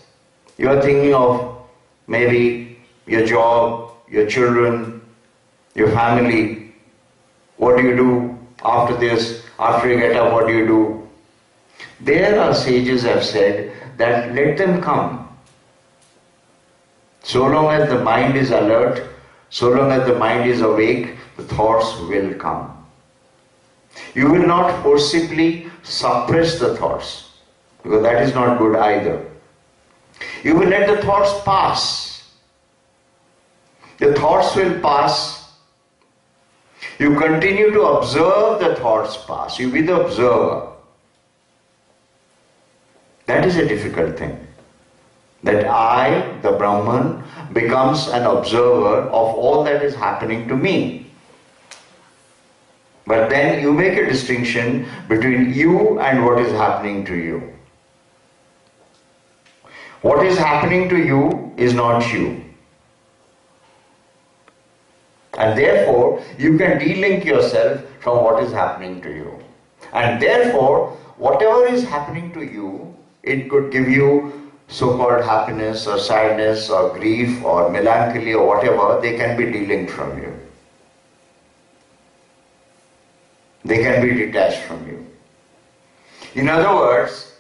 You are thinking of maybe your job, your children, your family. What do you do after this? After you get up, what do you do? There are sages have said that let them come. So long as the mind is alert, so long as the mind is awake, the thoughts will come. You will not forcibly suppress the thoughts, because that is not good either. You will let the thoughts pass. The thoughts will pass. You continue to observe the thoughts pass. You be the observer. That is a difficult thing. That I, the Brahman, becomes an observer of all that is happening to me. But then you make a distinction between you and what is happening to you. What is happening to you is not you. And therefore, you can de-link yourself from what is happening to you. And therefore, whatever is happening to you, it could give you so-called happiness or sadness or grief or melancholy or whatever, they can be de-linked from you. They can be detached from you. In other words,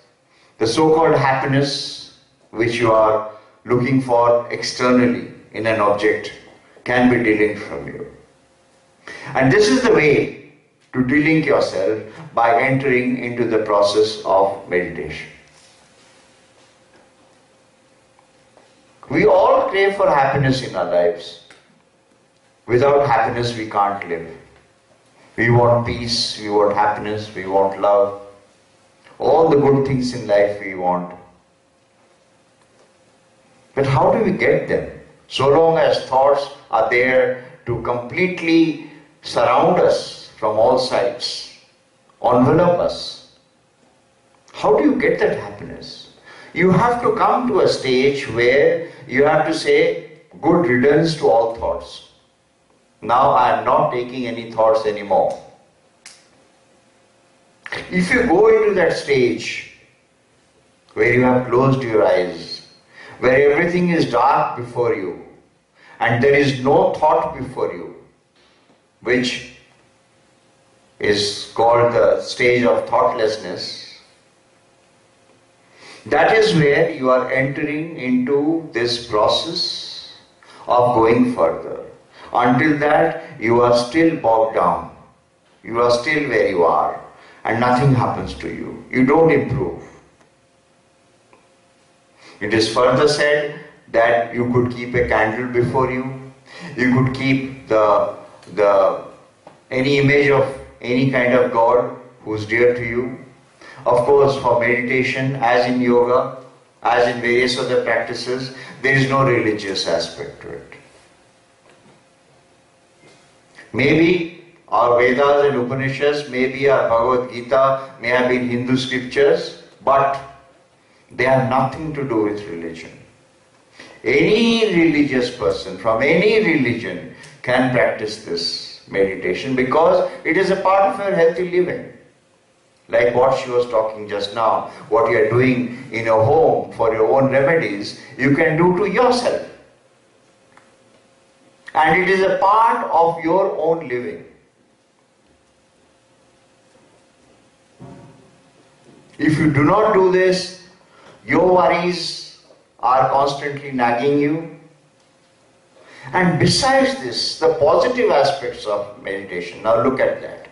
the so-called happiness which you are looking for externally in an object can be de-linked from you. And this is the way to de-link yourself by entering into the process of meditation. We all crave for happiness in our lives. Without happiness we can't live. We want peace, we want happiness, we want love. All the good things in life we want. But how do we get them? So long as thoughts are there to completely surround us from all sides, envelop us. How do you get that happiness? You have to come to a stage where you have to say, good riddance to all thoughts. Now I am not taking any thoughts anymore. If you go into that stage where you have closed your eyes, where everything is dark before you, and there is no thought before you, which is called the stage of thoughtlessness, that is where you are entering into this process of going further. Until that, you are still bogged down. You are still where you are, and nothing happens to you. You don't improve. It is further said that you could keep a candle before you. You could keep any image of any kind of God who is dear to you. Of course, for meditation, as in yoga, as in various other practices, there is no religious aspect to it. Maybe our Vedas and Upanishads, maybe our Bhagavad Gita may have been Hindu scriptures, but they have nothing to do with religion. Any religious person from any religion can practice this meditation because it is a part of your healthy living. Like what she was talking just now, what you are doing in your home for your own remedies, you can do to yourself. And it is a part of your own living. If you do not do this, your worries are constantly nagging you. And besides this, the positive aspects of meditation, now look at that.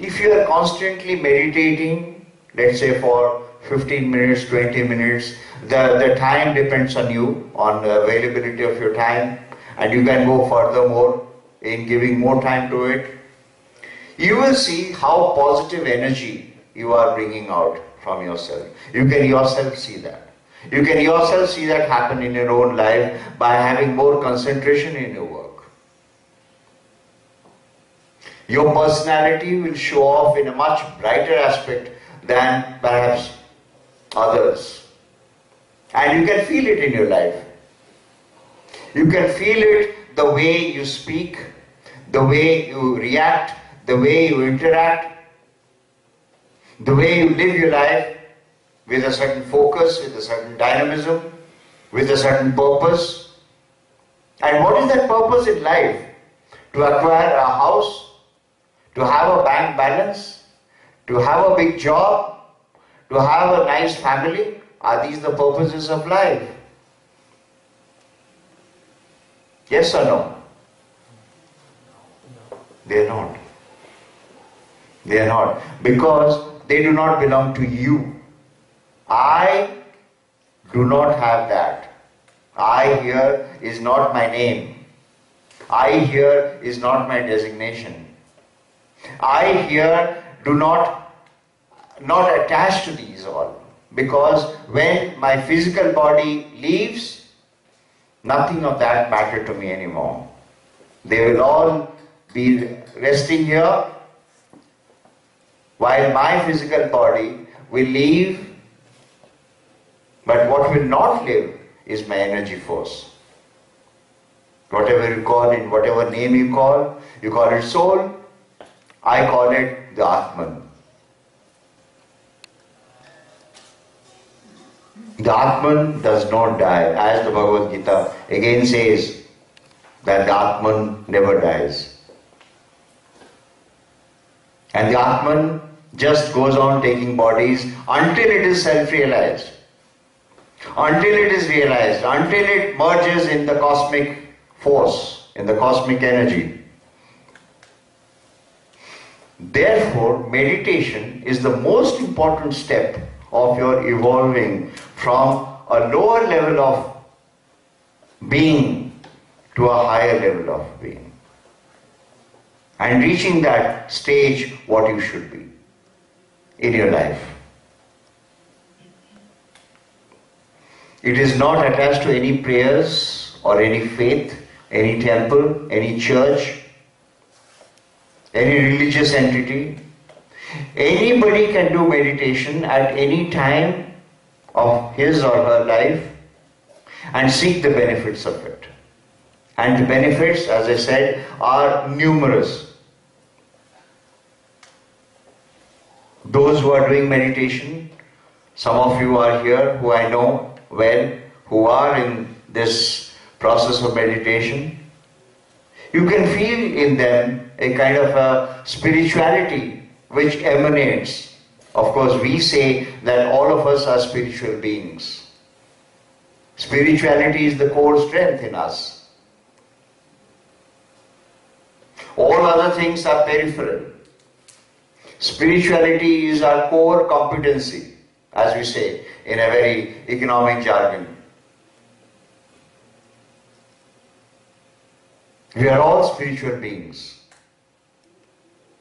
If you are constantly meditating, let's say for 15 minutes, 20 minutes, the time depends on you, on the availability of your time, and you can go furthermore in giving more time to it. You will see how positive energy you are bringing out from yourself. You can yourself see that. You can yourself see that happen in your own life by having more concentration in your work. Your personality will show off in a much brighter aspect than perhaps others. And you can feel it in your life. You can feel it the way you speak, the way you react, the way you interact, the way you live your life with a certain focus, with a certain dynamism, with a certain purpose. And what is that purpose in life? To acquire a house, to have a bank balance, to have a big job, to have a nice family? Are these the purposes of life? Yes or no? They are not. They are not. Because they do not belong to you. I do not have that. I here is not my name. I here is not my designation. I here do not attach to these all. Because when my physical body leaves, nothing of that matter to me anymore. They will all be resting here while my physical body will leave, but what will not live is my energy force. Whatever you call it, whatever name you call it soul, I call it the Atman. The Atman does not die, as the Bhagavad Gita again says that the Atman never dies. And the Atman just goes on taking bodies until it is self-realized, until it is realized, until it merges in the cosmic force, in the cosmic energy. Therefore, meditation is the most important step of your evolving from a lower level of being to a higher level of being, and reaching that stage what you should be in your life. It is not attached to any prayers or any faith, any temple, any church, any religious entity. Anybody can do meditation at any time of his or her life and seek the benefits of it. And the benefits, as I said, are numerous. Those who are doing meditation, some of you are here who I know well, who are in this process of meditation. You can feel in them a kind of a spirituality which emanates. Of course, we say that all of us are spiritual beings. Spirituality is the core strength in us. All other things are peripheral. Spirituality is our core competency, as we say in a very economic jargon. We are all spiritual beings.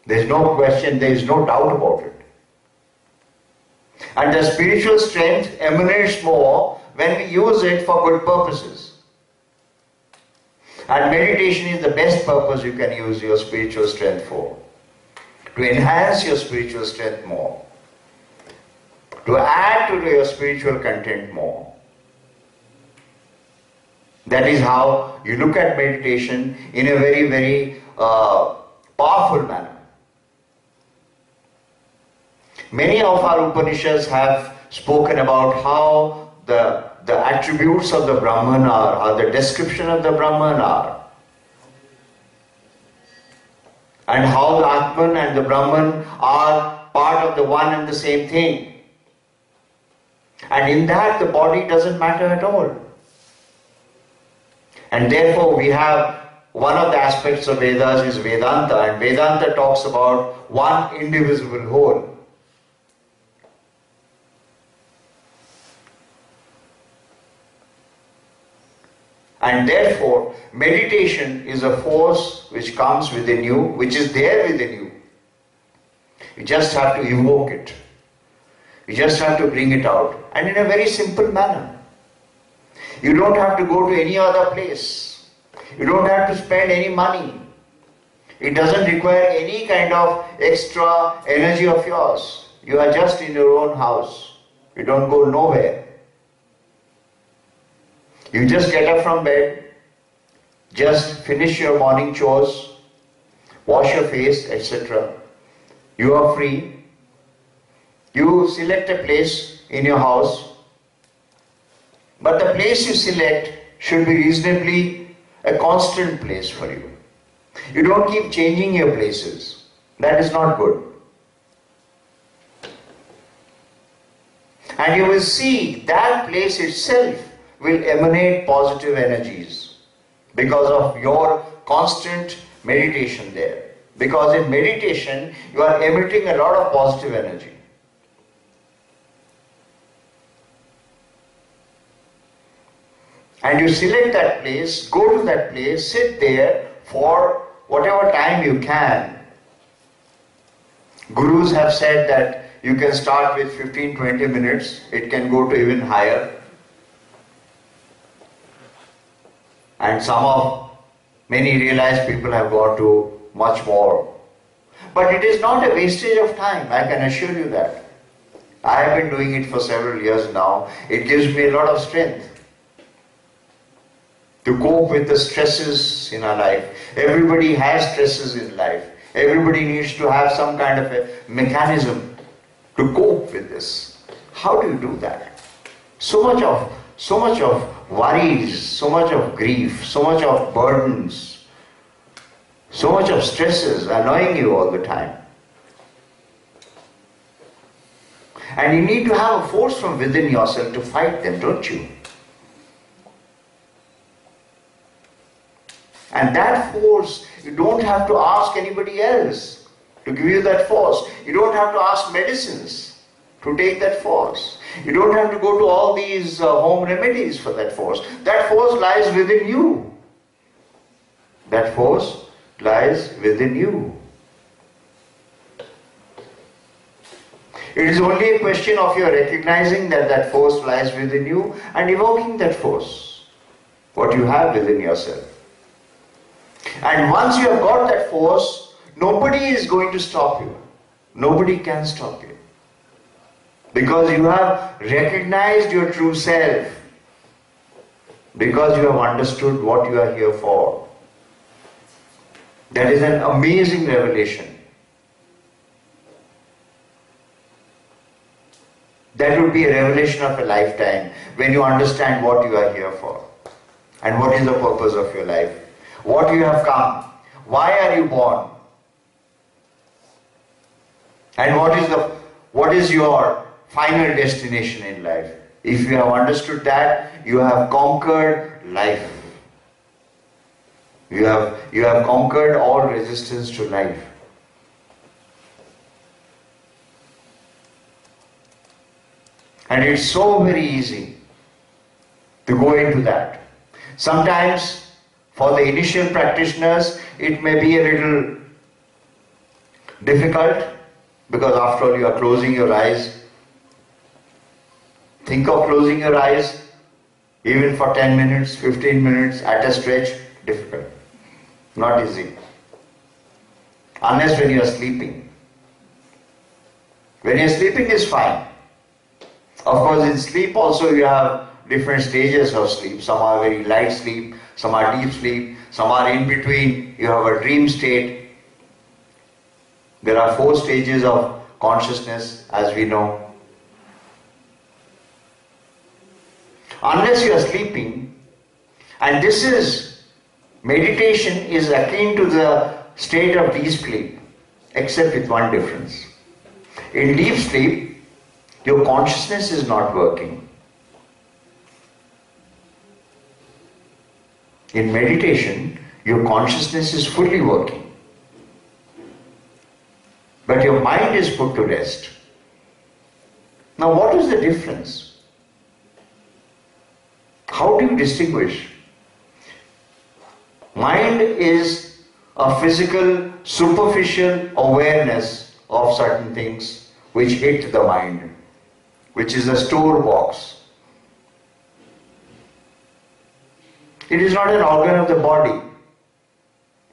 There is no question, there is no doubt about it. And the spiritual strength emanates more when we use it for good purposes. And meditation is the best purpose you can use your spiritual strength for. To enhance your spiritual strength more. To add to your spiritual content more. That is how you look at meditation in a very, very powerful manner. Many of our Upanishads have spoken about how the attributes of the Brahman are, how the description of the Brahman are, and how the Atman and the Brahman are part of the one and the same thing. And in that the body doesn't matter at all. And therefore we have one of the aspects of Vedas is Vedanta, and Vedanta talks about one indivisible whole. And therefore, meditation is a force which comes within you, which is there within you. You just have to evoke it. You just have to bring it out, and in a very simple manner. You don't have to go to any other place. You don't have to spend any money. It doesn't require any kind of extra energy of yours. You are just in your own house. You don't go nowhere. You just get up from bed, just finish your morning chores, wash your face, etc. You are free. You select a place in your house, but the place you select should be reasonably a constant place for you. You don't keep changing your places. That is not good. And you will see that place itself will emanate positive energies because of your constant meditation there. Because in meditation, you are emitting a lot of positive energy. And you select that place, go to that place, sit there for whatever time you can. Gurus have said that you can start with 15-20 minutes, it can go to even higher. And many realized people have gone to much more. But it is not a wastage of time, I can assure you that. I have been doing it for several years now. It gives me a lot of strength to cope with the stresses in our life. Everybody has stresses in life. Everybody needs to have some kind of a mechanism to cope with this. How do you do that? So much of worries, so much of grief, so much of burdens, so much of stresses annoying you all the time. And you need to have a force from within yourself to fight them, don't you? And that force, you don't have to ask anybody else to give you that force. You don't have to ask medicines to take that force. You don't have to go to all these home remedies for that force. That force lies within you. That force lies within you. It is only a question of your recognizing that that force lies within you and evoking that force, what you have within yourself. And once you have got that force, nobody is going to stop you. Nobody can stop you. Because you have recognized your true self. Because you have understood what you are here for. That is an amazing revelation. That would be a revelation of a lifetime when you understand what you are here for. And what is the purpose of your life. What you have come. Why are you born? And what is your final destination in life? If you have understood that, you have conquered life. You have conquered all resistance to life. And it's so very easy to go into that. Sometimes, for the initial practitioners, it may be a little difficult because after all you are closing your eyes. Think of closing your eyes even for 10 minutes, 15 minutes at a stretch, difficult. Not easy. Unless when you are sleeping. When you are sleeping is fine. Of course in sleep also you have different stages of sleep. Some are very light sleep, some are deep sleep, some are in between. You have a dream state. There are 4 stages of consciousness as we know. Unless you are sleeping, and this is, meditation is akin to the state of deep sleep, except with one difference. In deep sleep, your consciousness is not working. In meditation, your consciousness is fully working. But your mind is put to rest. Now what is the difference? How do you distinguish? Mind is a physical, superficial awareness of certain things which hit the mind, which is a store box. It is not an organ of the body.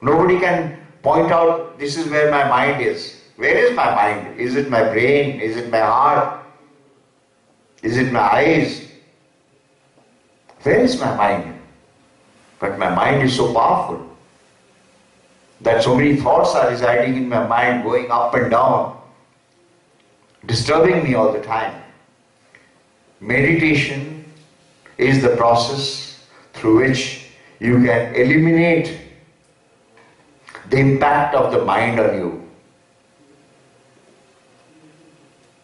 Nobody can point out, this is where my mind is. Where is my mind? Is it my brain? Is it my heart? Is it my eyes? Where is my mind? But my mind is so powerful that so many thoughts are residing in my mind, going up and down, disturbing me all the time. Meditation is the process through which you can eliminate the impact of the mind on you.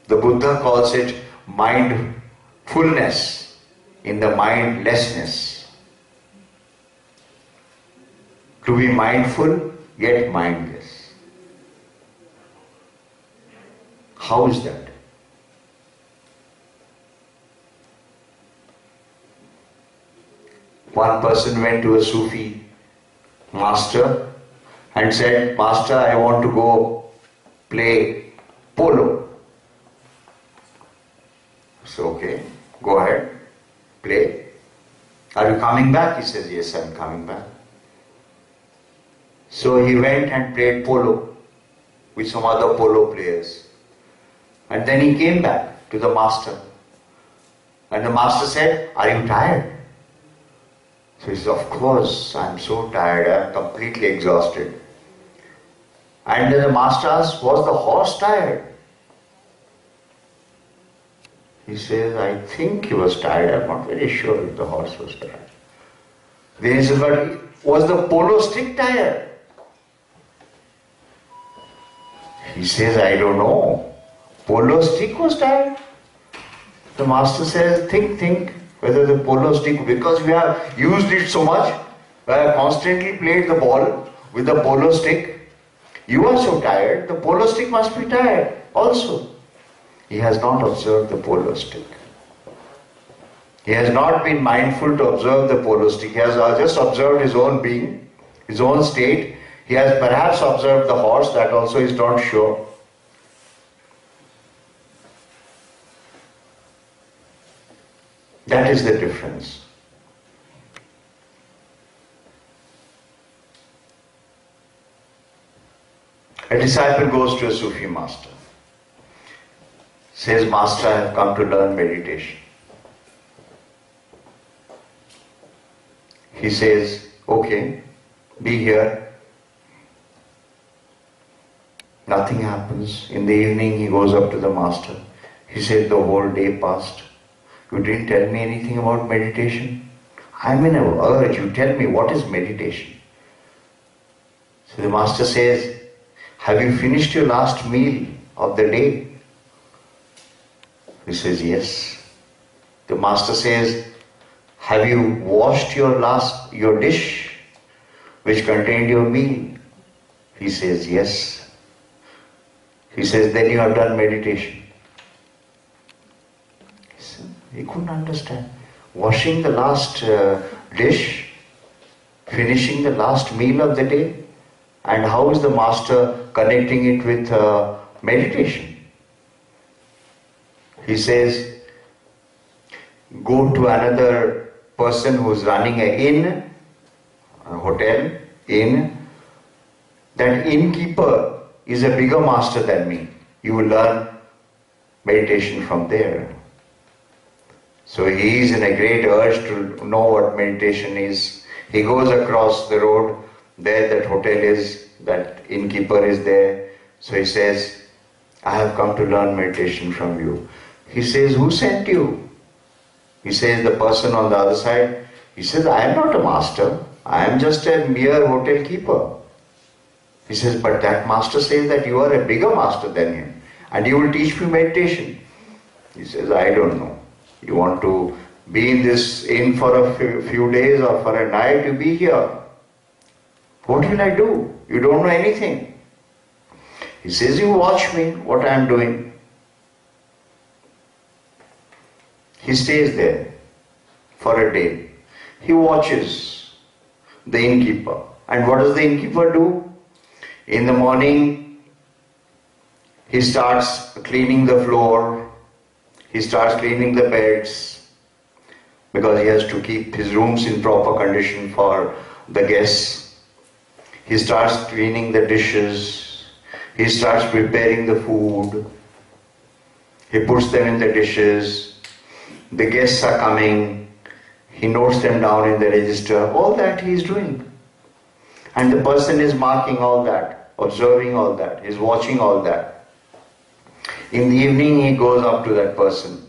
The Buddha calls it mindfulness in the mindlessness. To be mindful yet mindless. How is that? One person went to a Sufi master and said, "Master, I want to go play polo." So, okay, go ahead, play. Are you coming back? He says, "Yes, I am coming back." So he went and played polo with some other polo players. And then he came back to the master. And the master said, "Are you tired?" So he said, "Of course, I am so tired, I am completely exhausted." And then the master asked, "Was the horse tired?" He says, "I think he was tired, I am not very sure if the horse was tired." Then he said, "But was the polo stick tired?" He says, "I don't know. Polo stick was tired." The master says, think whether the polo stick, because we have used it so much, we have constantly played the ball with the polo stick. You are so tired, the polo stick must be tired also. He has not observed the polo stick. He has not been mindful to observe the polo stick. He has just observed his own being, his own state. He has perhaps observed the horse, that also is not sure. That is the difference. A disciple goes to a Sufi master. Says, "Master, I have come to learn meditation." He says, "Okay, be here." Nothing happens. In the evening he goes up to the master. He says, "The whole day passed. You didn't tell me anything about meditation. I'm in a urge. You tell me, what is meditation?" So the master says, "Have you finished your last meal of the day?" He says, "Yes." The master says, "Have you washed your dish which contained your meal?" He says, "Yes." He says, "Then you have done meditation." He couldn't understand. Washing the last dish, finishing the last meal of the day, and how is the master connecting it with meditation? He says, "Go to another person who is running an inn, a hotel, inn. That innkeeper is a bigger master than me. You will learn meditation from there." So he is in a great urge to know what meditation is. He goes across the road, there that hotel is, that innkeeper is there. So he says, "I have come to learn meditation from you." He says, "Who sent you?" He says, "The person on the other side." He says, "I am not a master. I am just a mere hotel keeper." He says, "But that master says that you are a bigger master than him and you will teach me meditation." He says, "I don't know. You want to be in this inn for a few days or for a night, you be here. What will I do? You don't know anything. He says, you watch me, what I am doing. He stays there for a day. He watches the innkeeper. And what does the innkeeper do? In the morning, he starts cleaning the floor. He starts cleaning the beds because he has to keep his rooms in proper condition for the guests. He starts cleaning the dishes. He starts preparing the food. He puts them in the dishes. The guests are coming. He notes them down in the register. All that he is doing. And the person is marking all that, observing all that, is watching all that. In the evening he goes up to that person.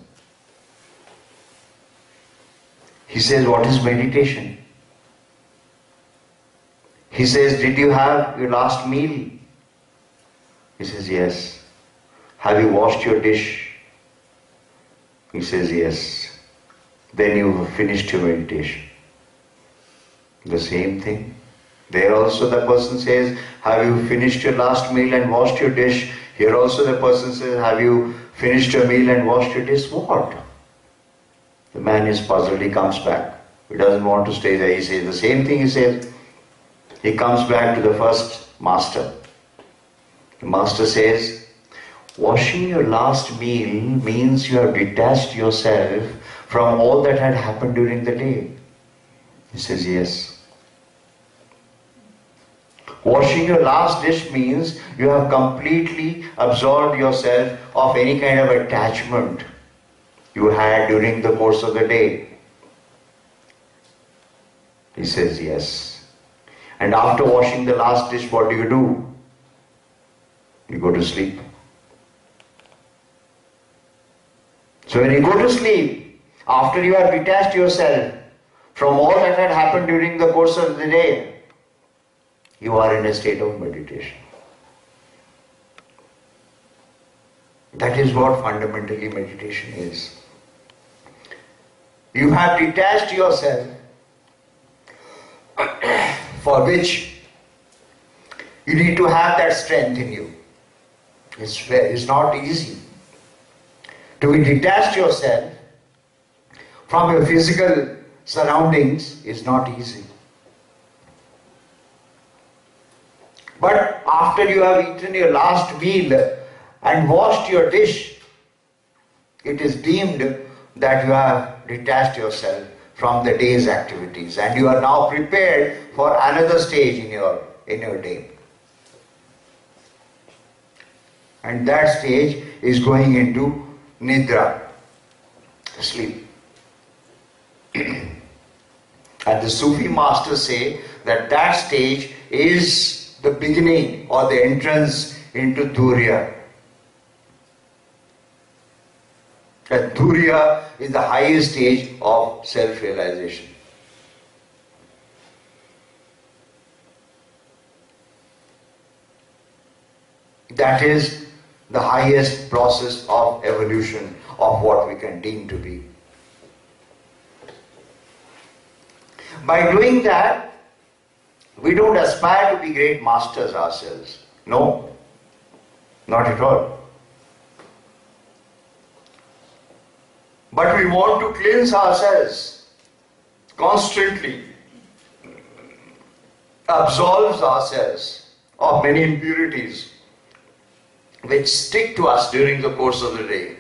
He says, what is meditation? He says, did you have your last meal? He says, yes. Have you washed your dish? He says, yes. Then you have finished your meditation. The same thing. There also the person says, have you finished your last meal and washed your dish? Here also the person says, have you finished your meal and washed your dish? What? The man is puzzled, he comes back. He doesn't want to stay there. He says the same thing he says. He comes back to the first master. The master says, washing your last meal means you have detached yourself from all that had happened during the day. He says, yes. Washing your last dish means you have completely absolved yourself of any kind of attachment you had during the course of the day. He says, yes. And after washing the last dish, what do? You go to sleep. So when you go to sleep, after you have detached yourself from all that had happened during the course of the day, you are in a state of meditation. That is what fundamentally meditation is. You have detached yourself, for which you need to have that strength in you. It's not easy. To be detached yourself from your physical surroundings is not easy. But after you have eaten your last meal and washed your dish, it is deemed that you have detached yourself from the day's activities and you are now prepared for another stage in your day. And that stage is going into nidra, sleep. And the Sufi masters say that that stage is the beginning or the entrance into Turiya. And Turiya is the highest stage of self-realization. That is the highest process of evolution of what we can deem to be. By doing that, we don't aspire to be great masters ourselves. No, not at all. But we want to cleanse ourselves constantly, absolve ourselves of many impurities which stick to us during the course of the day.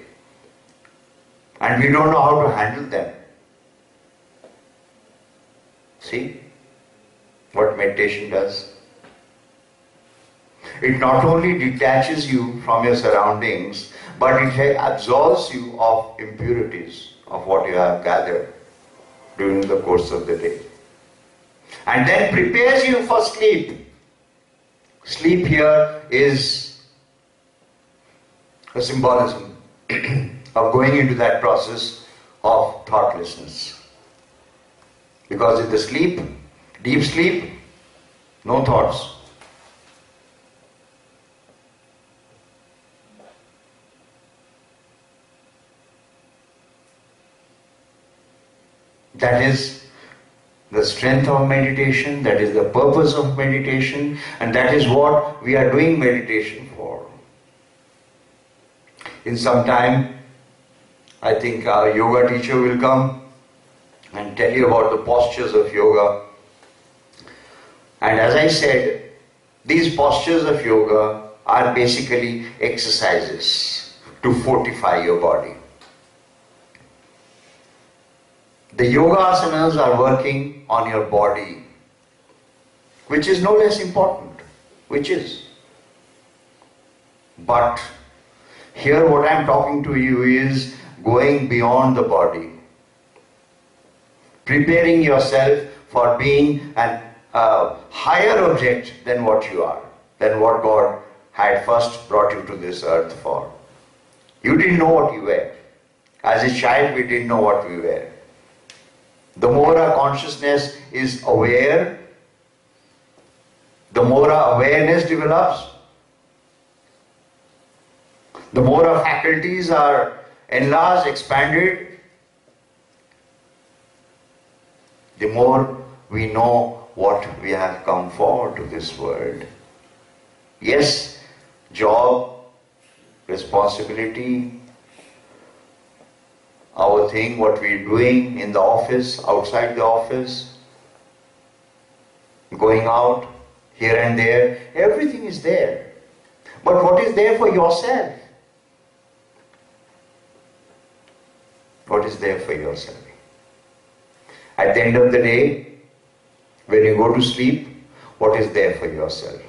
And we don't know how to handle them. See what meditation does? It not only detaches you from your surroundings, but it absolves you of impurities of what you have gathered during the course of the day. And then prepares you for sleep. Sleep here is a symbolism of going into that process of thoughtlessness. Because in the sleep, deep sleep, no thoughts. That is the strength of meditation, that is the purpose of meditation, and that is what we are doing meditation for. In some time, I think our yoga teacher will come and tell you about the postures of yoga. And as I said, these postures of yoga are basically exercises to fortify your body. The yoga asanas are working on your body, which is no less important, which is. But here what I am talking to you is going beyond the body, preparing yourself for being a higher object than what you are, than what God had first brought you to this earth for. You didn't know what you were. As a child, we didn't know what we were. The more our consciousness is aware, the more our awareness develops, the more our faculties are enlarged, expanded, the more we know what we have come for to this world. Yes, job, responsibility, our thing, what we're doing in the office, outside the office, going out, here and there, everything is there. But what is there for yourself? What is there for yourself? At the end of the day, when you go to sleep, what is there for yourself?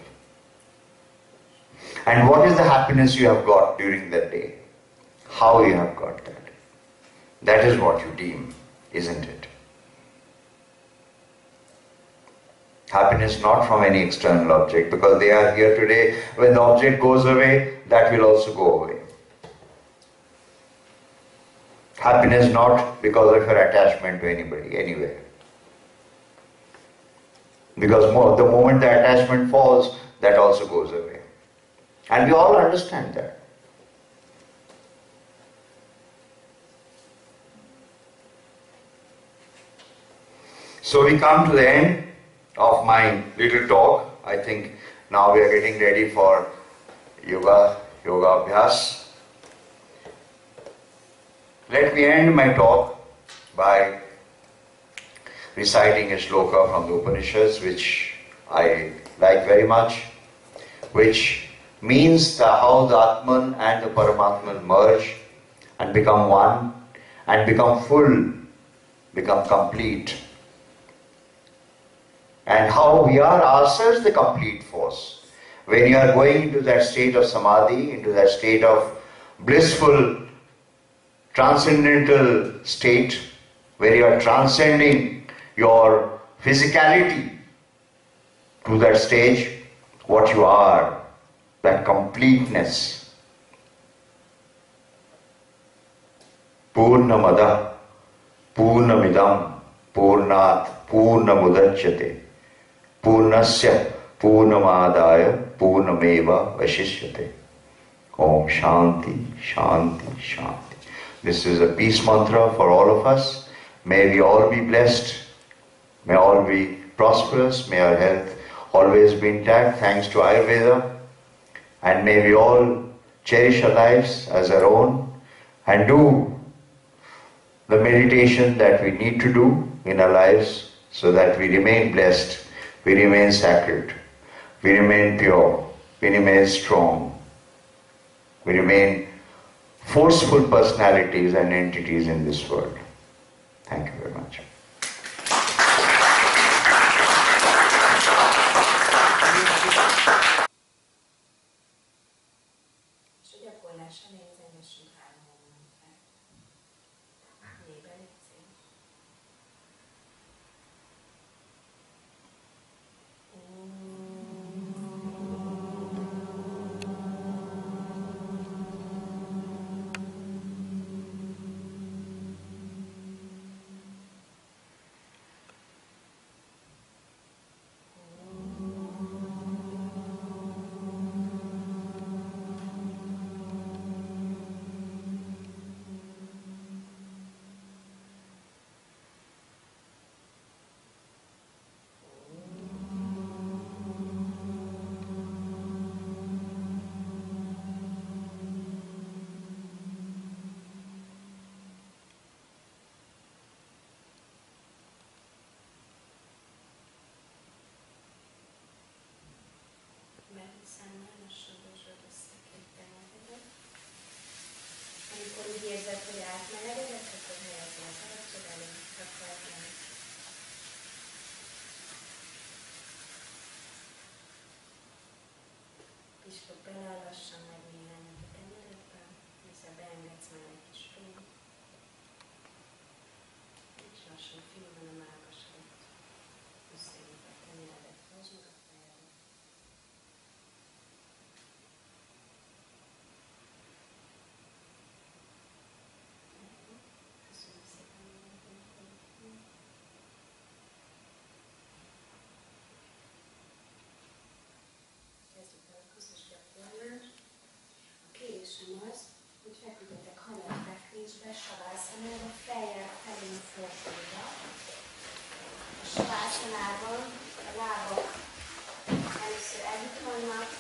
And what is the happiness you have got during that day? How you have got that? That is what you deem, isn't it? Happiness not from any external object, because they are here today. When the object goes away, that will also go away. Happiness not because of your attachment to anybody, anywhere. Because the moment the attachment falls, that also goes away. And we all understand that. So we come to the end of my little talk. I think now we are getting ready for yoga abhyas. Let me end my talk by reciting a shloka from the Upanishads, which I like very much, which means how the Atman and the Paramatman merge and become one and become full, become complete. And how we are ourselves the complete force. When you are going into that state of samadhi, into that state of blissful, transcendental state, where you are transcending your physicality to that stage, what you are, that completeness. Purnamada, Purnamidam, Purnat, Purnamudachyate. Purnasya Purnamadaya Purnameva Vashishyate. Om Shanti, Shanti, Shanti. This is a peace mantra for all of us. May we all be blessed. May all be prosperous. May our health always be intact thanks to Ayurveda. And may we all cherish our lives as our own and do the meditation that we need to do in our lives so that we remain blessed. We remain sacred, we remain pure, we remain strong, we remain forceful personalities and entities in this world. Thank you very much. van a mágasodat összeírva, tenyeredet, hozd meg a fejedet. Köszönöm szépen, hogy kezdjük el a közös gyakorlást. A kérésem az, hogy feküdjetek hanyag fekvésbe, savászanába, fejjel felén fordulva. A savászanában a lábak először együtt vannak,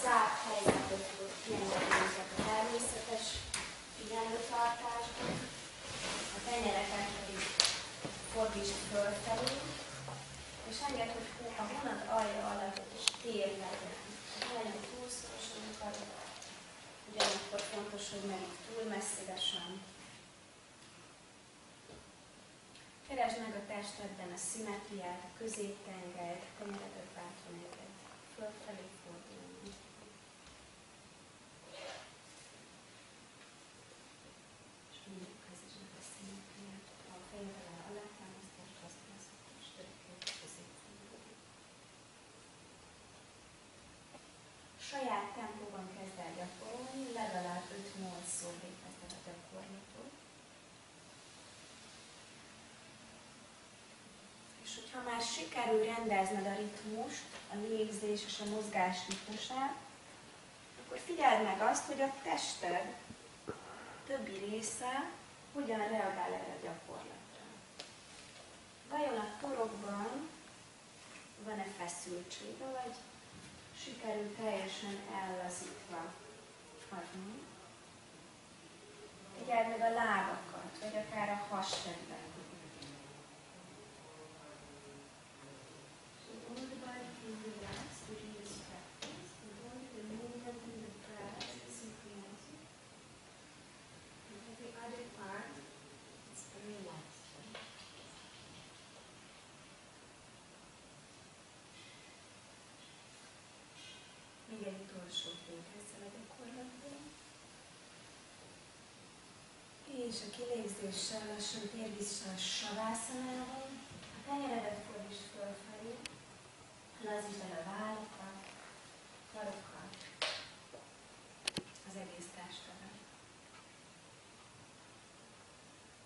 zárt helyzetből tudod kiengedni őket a természetes figyelőtartásban. A tenyereket pedig fordítsd fölfelé, és engedd, hogy a vonat alja alatt egy kis tér legyen. Ne legyen túlszorosan akarod. Ugyanakkor fontos, hogy ne vigy túl messzívesen. Keresd meg a testedben a szimmetriát, a középtengelyt, a tenyeredet bátran enged. Fölfelé fordulni. És mindig közösd meg a szimmetriát. A fejedvel alátámasztást használsz, és többként középtengelyt. Saját tempóban kezd el gyakorolni, legalább 5-8-szor végezted a gyakorlatot. És hogyha már sikerül rendezned a ritmust, a légzés és a mozgás ritmusát, akkor figyeld meg azt, hogy a tested többi része hogyan reagál erre a gyakorlatra. Vajon a torokban van-e feszültség, vagy sikerül teljesen ellazítva hagyni. Figyeld meg a lábakat, vagy akár a hasfedben. Még egy utolsó végezzel a gyakorlatban. És a kilégzéssel lassan tér vissza a savászanába. A tenyeredet fordítsd fölfelé, lazítsd el a vállakat, karokat, az egész testedet.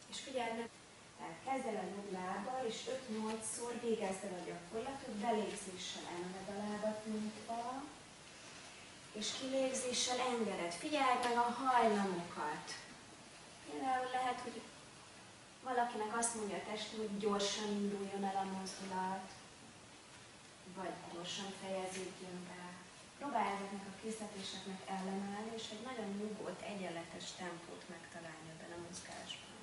És figyeld meg, tehát kezd el a jobb lábbal, és 5-8-szor végezd el a gyakorlatot, belégzéssel emeled a lábat nyújtva, és kilégzéssel engeded. Figyeld meg a hajlamokat. Például lehet, hogy valakinek azt mondja a test, hogy gyorsan induljon el a mozdulat, vagy gyorsan fejeződjön be. Próbálj ezeknek a készletéseknek ellenállni, és egy nagyon nyugodt, egyenletes tempót megtalálni ebben a mozgásban.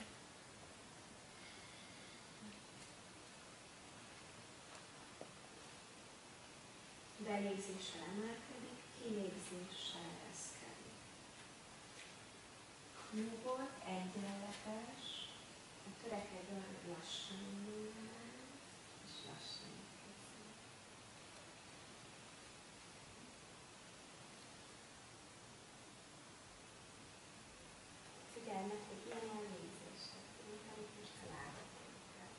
Belégzéssel emelkedik, kilégzéssel ereszkedik. Nyugodt, egyenletes, törekedj arra, hogy lassan induljon el, és lassan érkezik. Figyelj meg, hogy ilyen légzések, mint most a lábakat.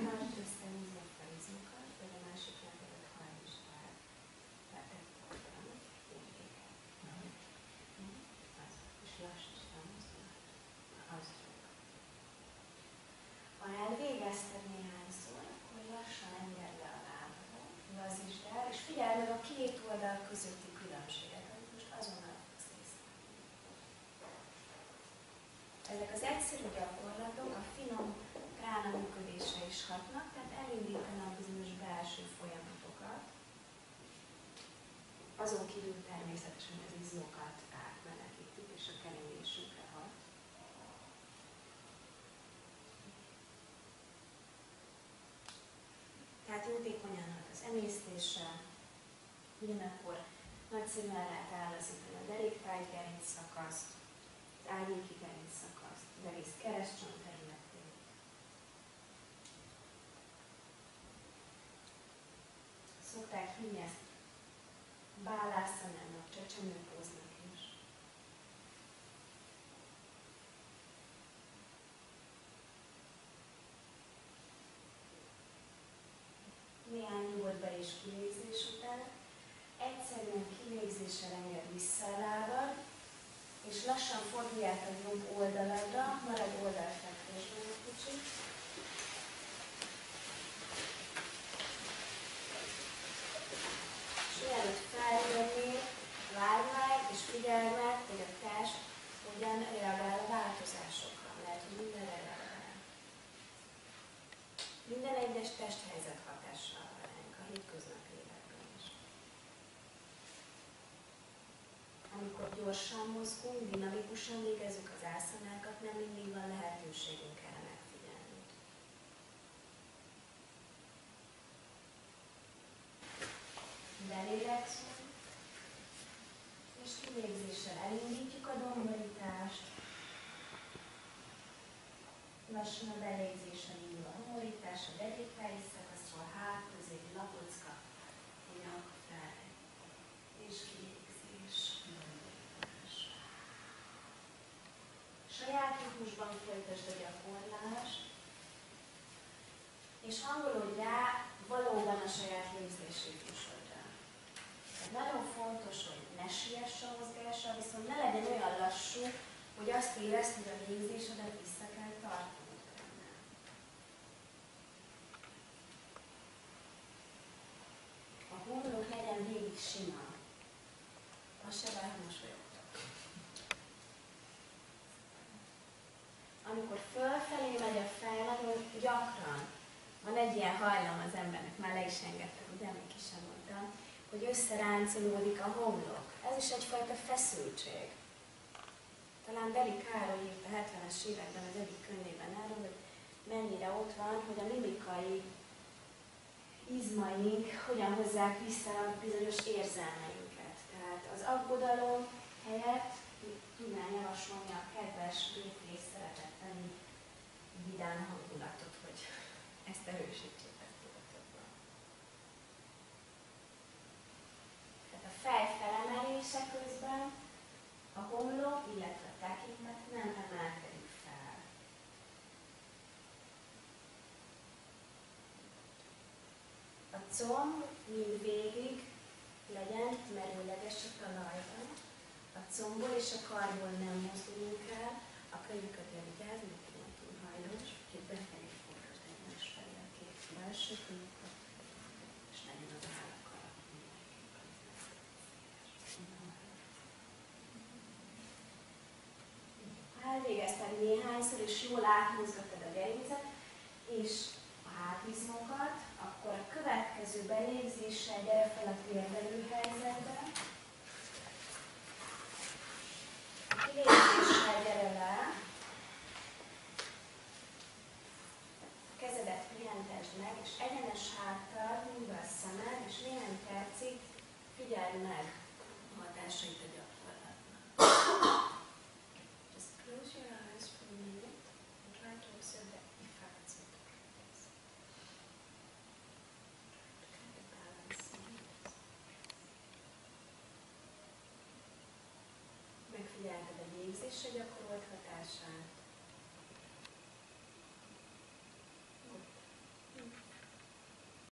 Tartsd össze húzott a izmokat, vagy a másik lábadat hajtsd el. Letett oldalon, úgy véged. És lassítsd a mozdulat. Az fog. Ha elvégezted néhányszor, akkor lassan engedd le a lábadat, lazítsd el, és figyeld meg a két oldal közötti különbséget, amit most azonnal fogsz észrevenni. Ezek az egyszerű gyakorlatok a finom prána működésre is hatnak, tehát elindítanak bizonyos belső folyamatokat. Azon kívül természetesen az izmokat átmenekítik, és a keringésünkre hat. Tehát jótékonyan hat az emésztése, ugyanakkor nagyszerűen lehet ellazítani a deréktáj gerincszakaszt, az árnyéki gerincszakaszt, az egész keresztcsont területét. Szokták hívni ezt bálászanának, csecsemőpóznak is. rendes testhelyzet hatással van ránk a hétköznapi életben is. Amikor gyorsan mozgunk, dinamikusan végezzük az ászanákat, nem mindig van lehetőségünk erre megfigyelni. Belélegzünk, és kilégzéssel elindítjuk a domborítást. Lassan a belégzéssel indul a homorítás, a derékfáji szakaszról, hát, középi lapocka, nyak fel, és kilégzés, domborítás. Saját ritmusban folytasd a gyakorlást, és hangolódj rá valóban a saját légzés ritmusodra. Tehát nagyon fontos, hogy ne siess a mozgásra, viszont ne legyen olyan lassú, hogy azt érezd, hogy a légzésedet vissza kell tartanod benne. A homlok legyen végig sima. Az se bár, ha mosolyogtok. Amikor fölfelé megy a fej, nagyon gyakran van egy ilyen hajlam az embernek, már le is engedtem, ugye, még ki sem mondtam, hogy összeráncolódik a homlok. Ez is egyfajta feszültség. Talán Beli Károly írt a 70-es években az egyik könyvében arról, hogy mennyire ott van, hogy a mimikai izmaink hogyan hozzák vissza a bizonyos érzelmeinket. Tehát az aggodalom helyett tudnám javasolni a kedves, békés, szeretetteli, vidám hangulatot, hogy ezt erősítsék ezt tudatokban. Tehát a fej felemelése közben a homlok, illetve a tekintet nem emelkedik fel. A comb mindvégig legyen merőleges a talajban. A combból és a karból nem mozdulunk el. A könyvkötél vigyázz, mert ilyen túl hajlós, úgyhogy befelé fordult egymás felé a két belső könyvköt, és legyen az állakkal. Elvégezted néhányszor, és jól átmozgattad a gerincet, és a hátizmokat, akkor a következő belégzéssel gyere fel a térdelő helyzetbe. A kilégzéssel gyere le. A kezedet pihentesd meg, és egyenes háttal húzd be a szemed, és néhány percig figyeld meg a hatásait a gyakorlatnak. Just close your eyes for a minute and try to observe the effects of the practice. Try to balance it. Megfigyelted a légzésre gyakorolt hatását.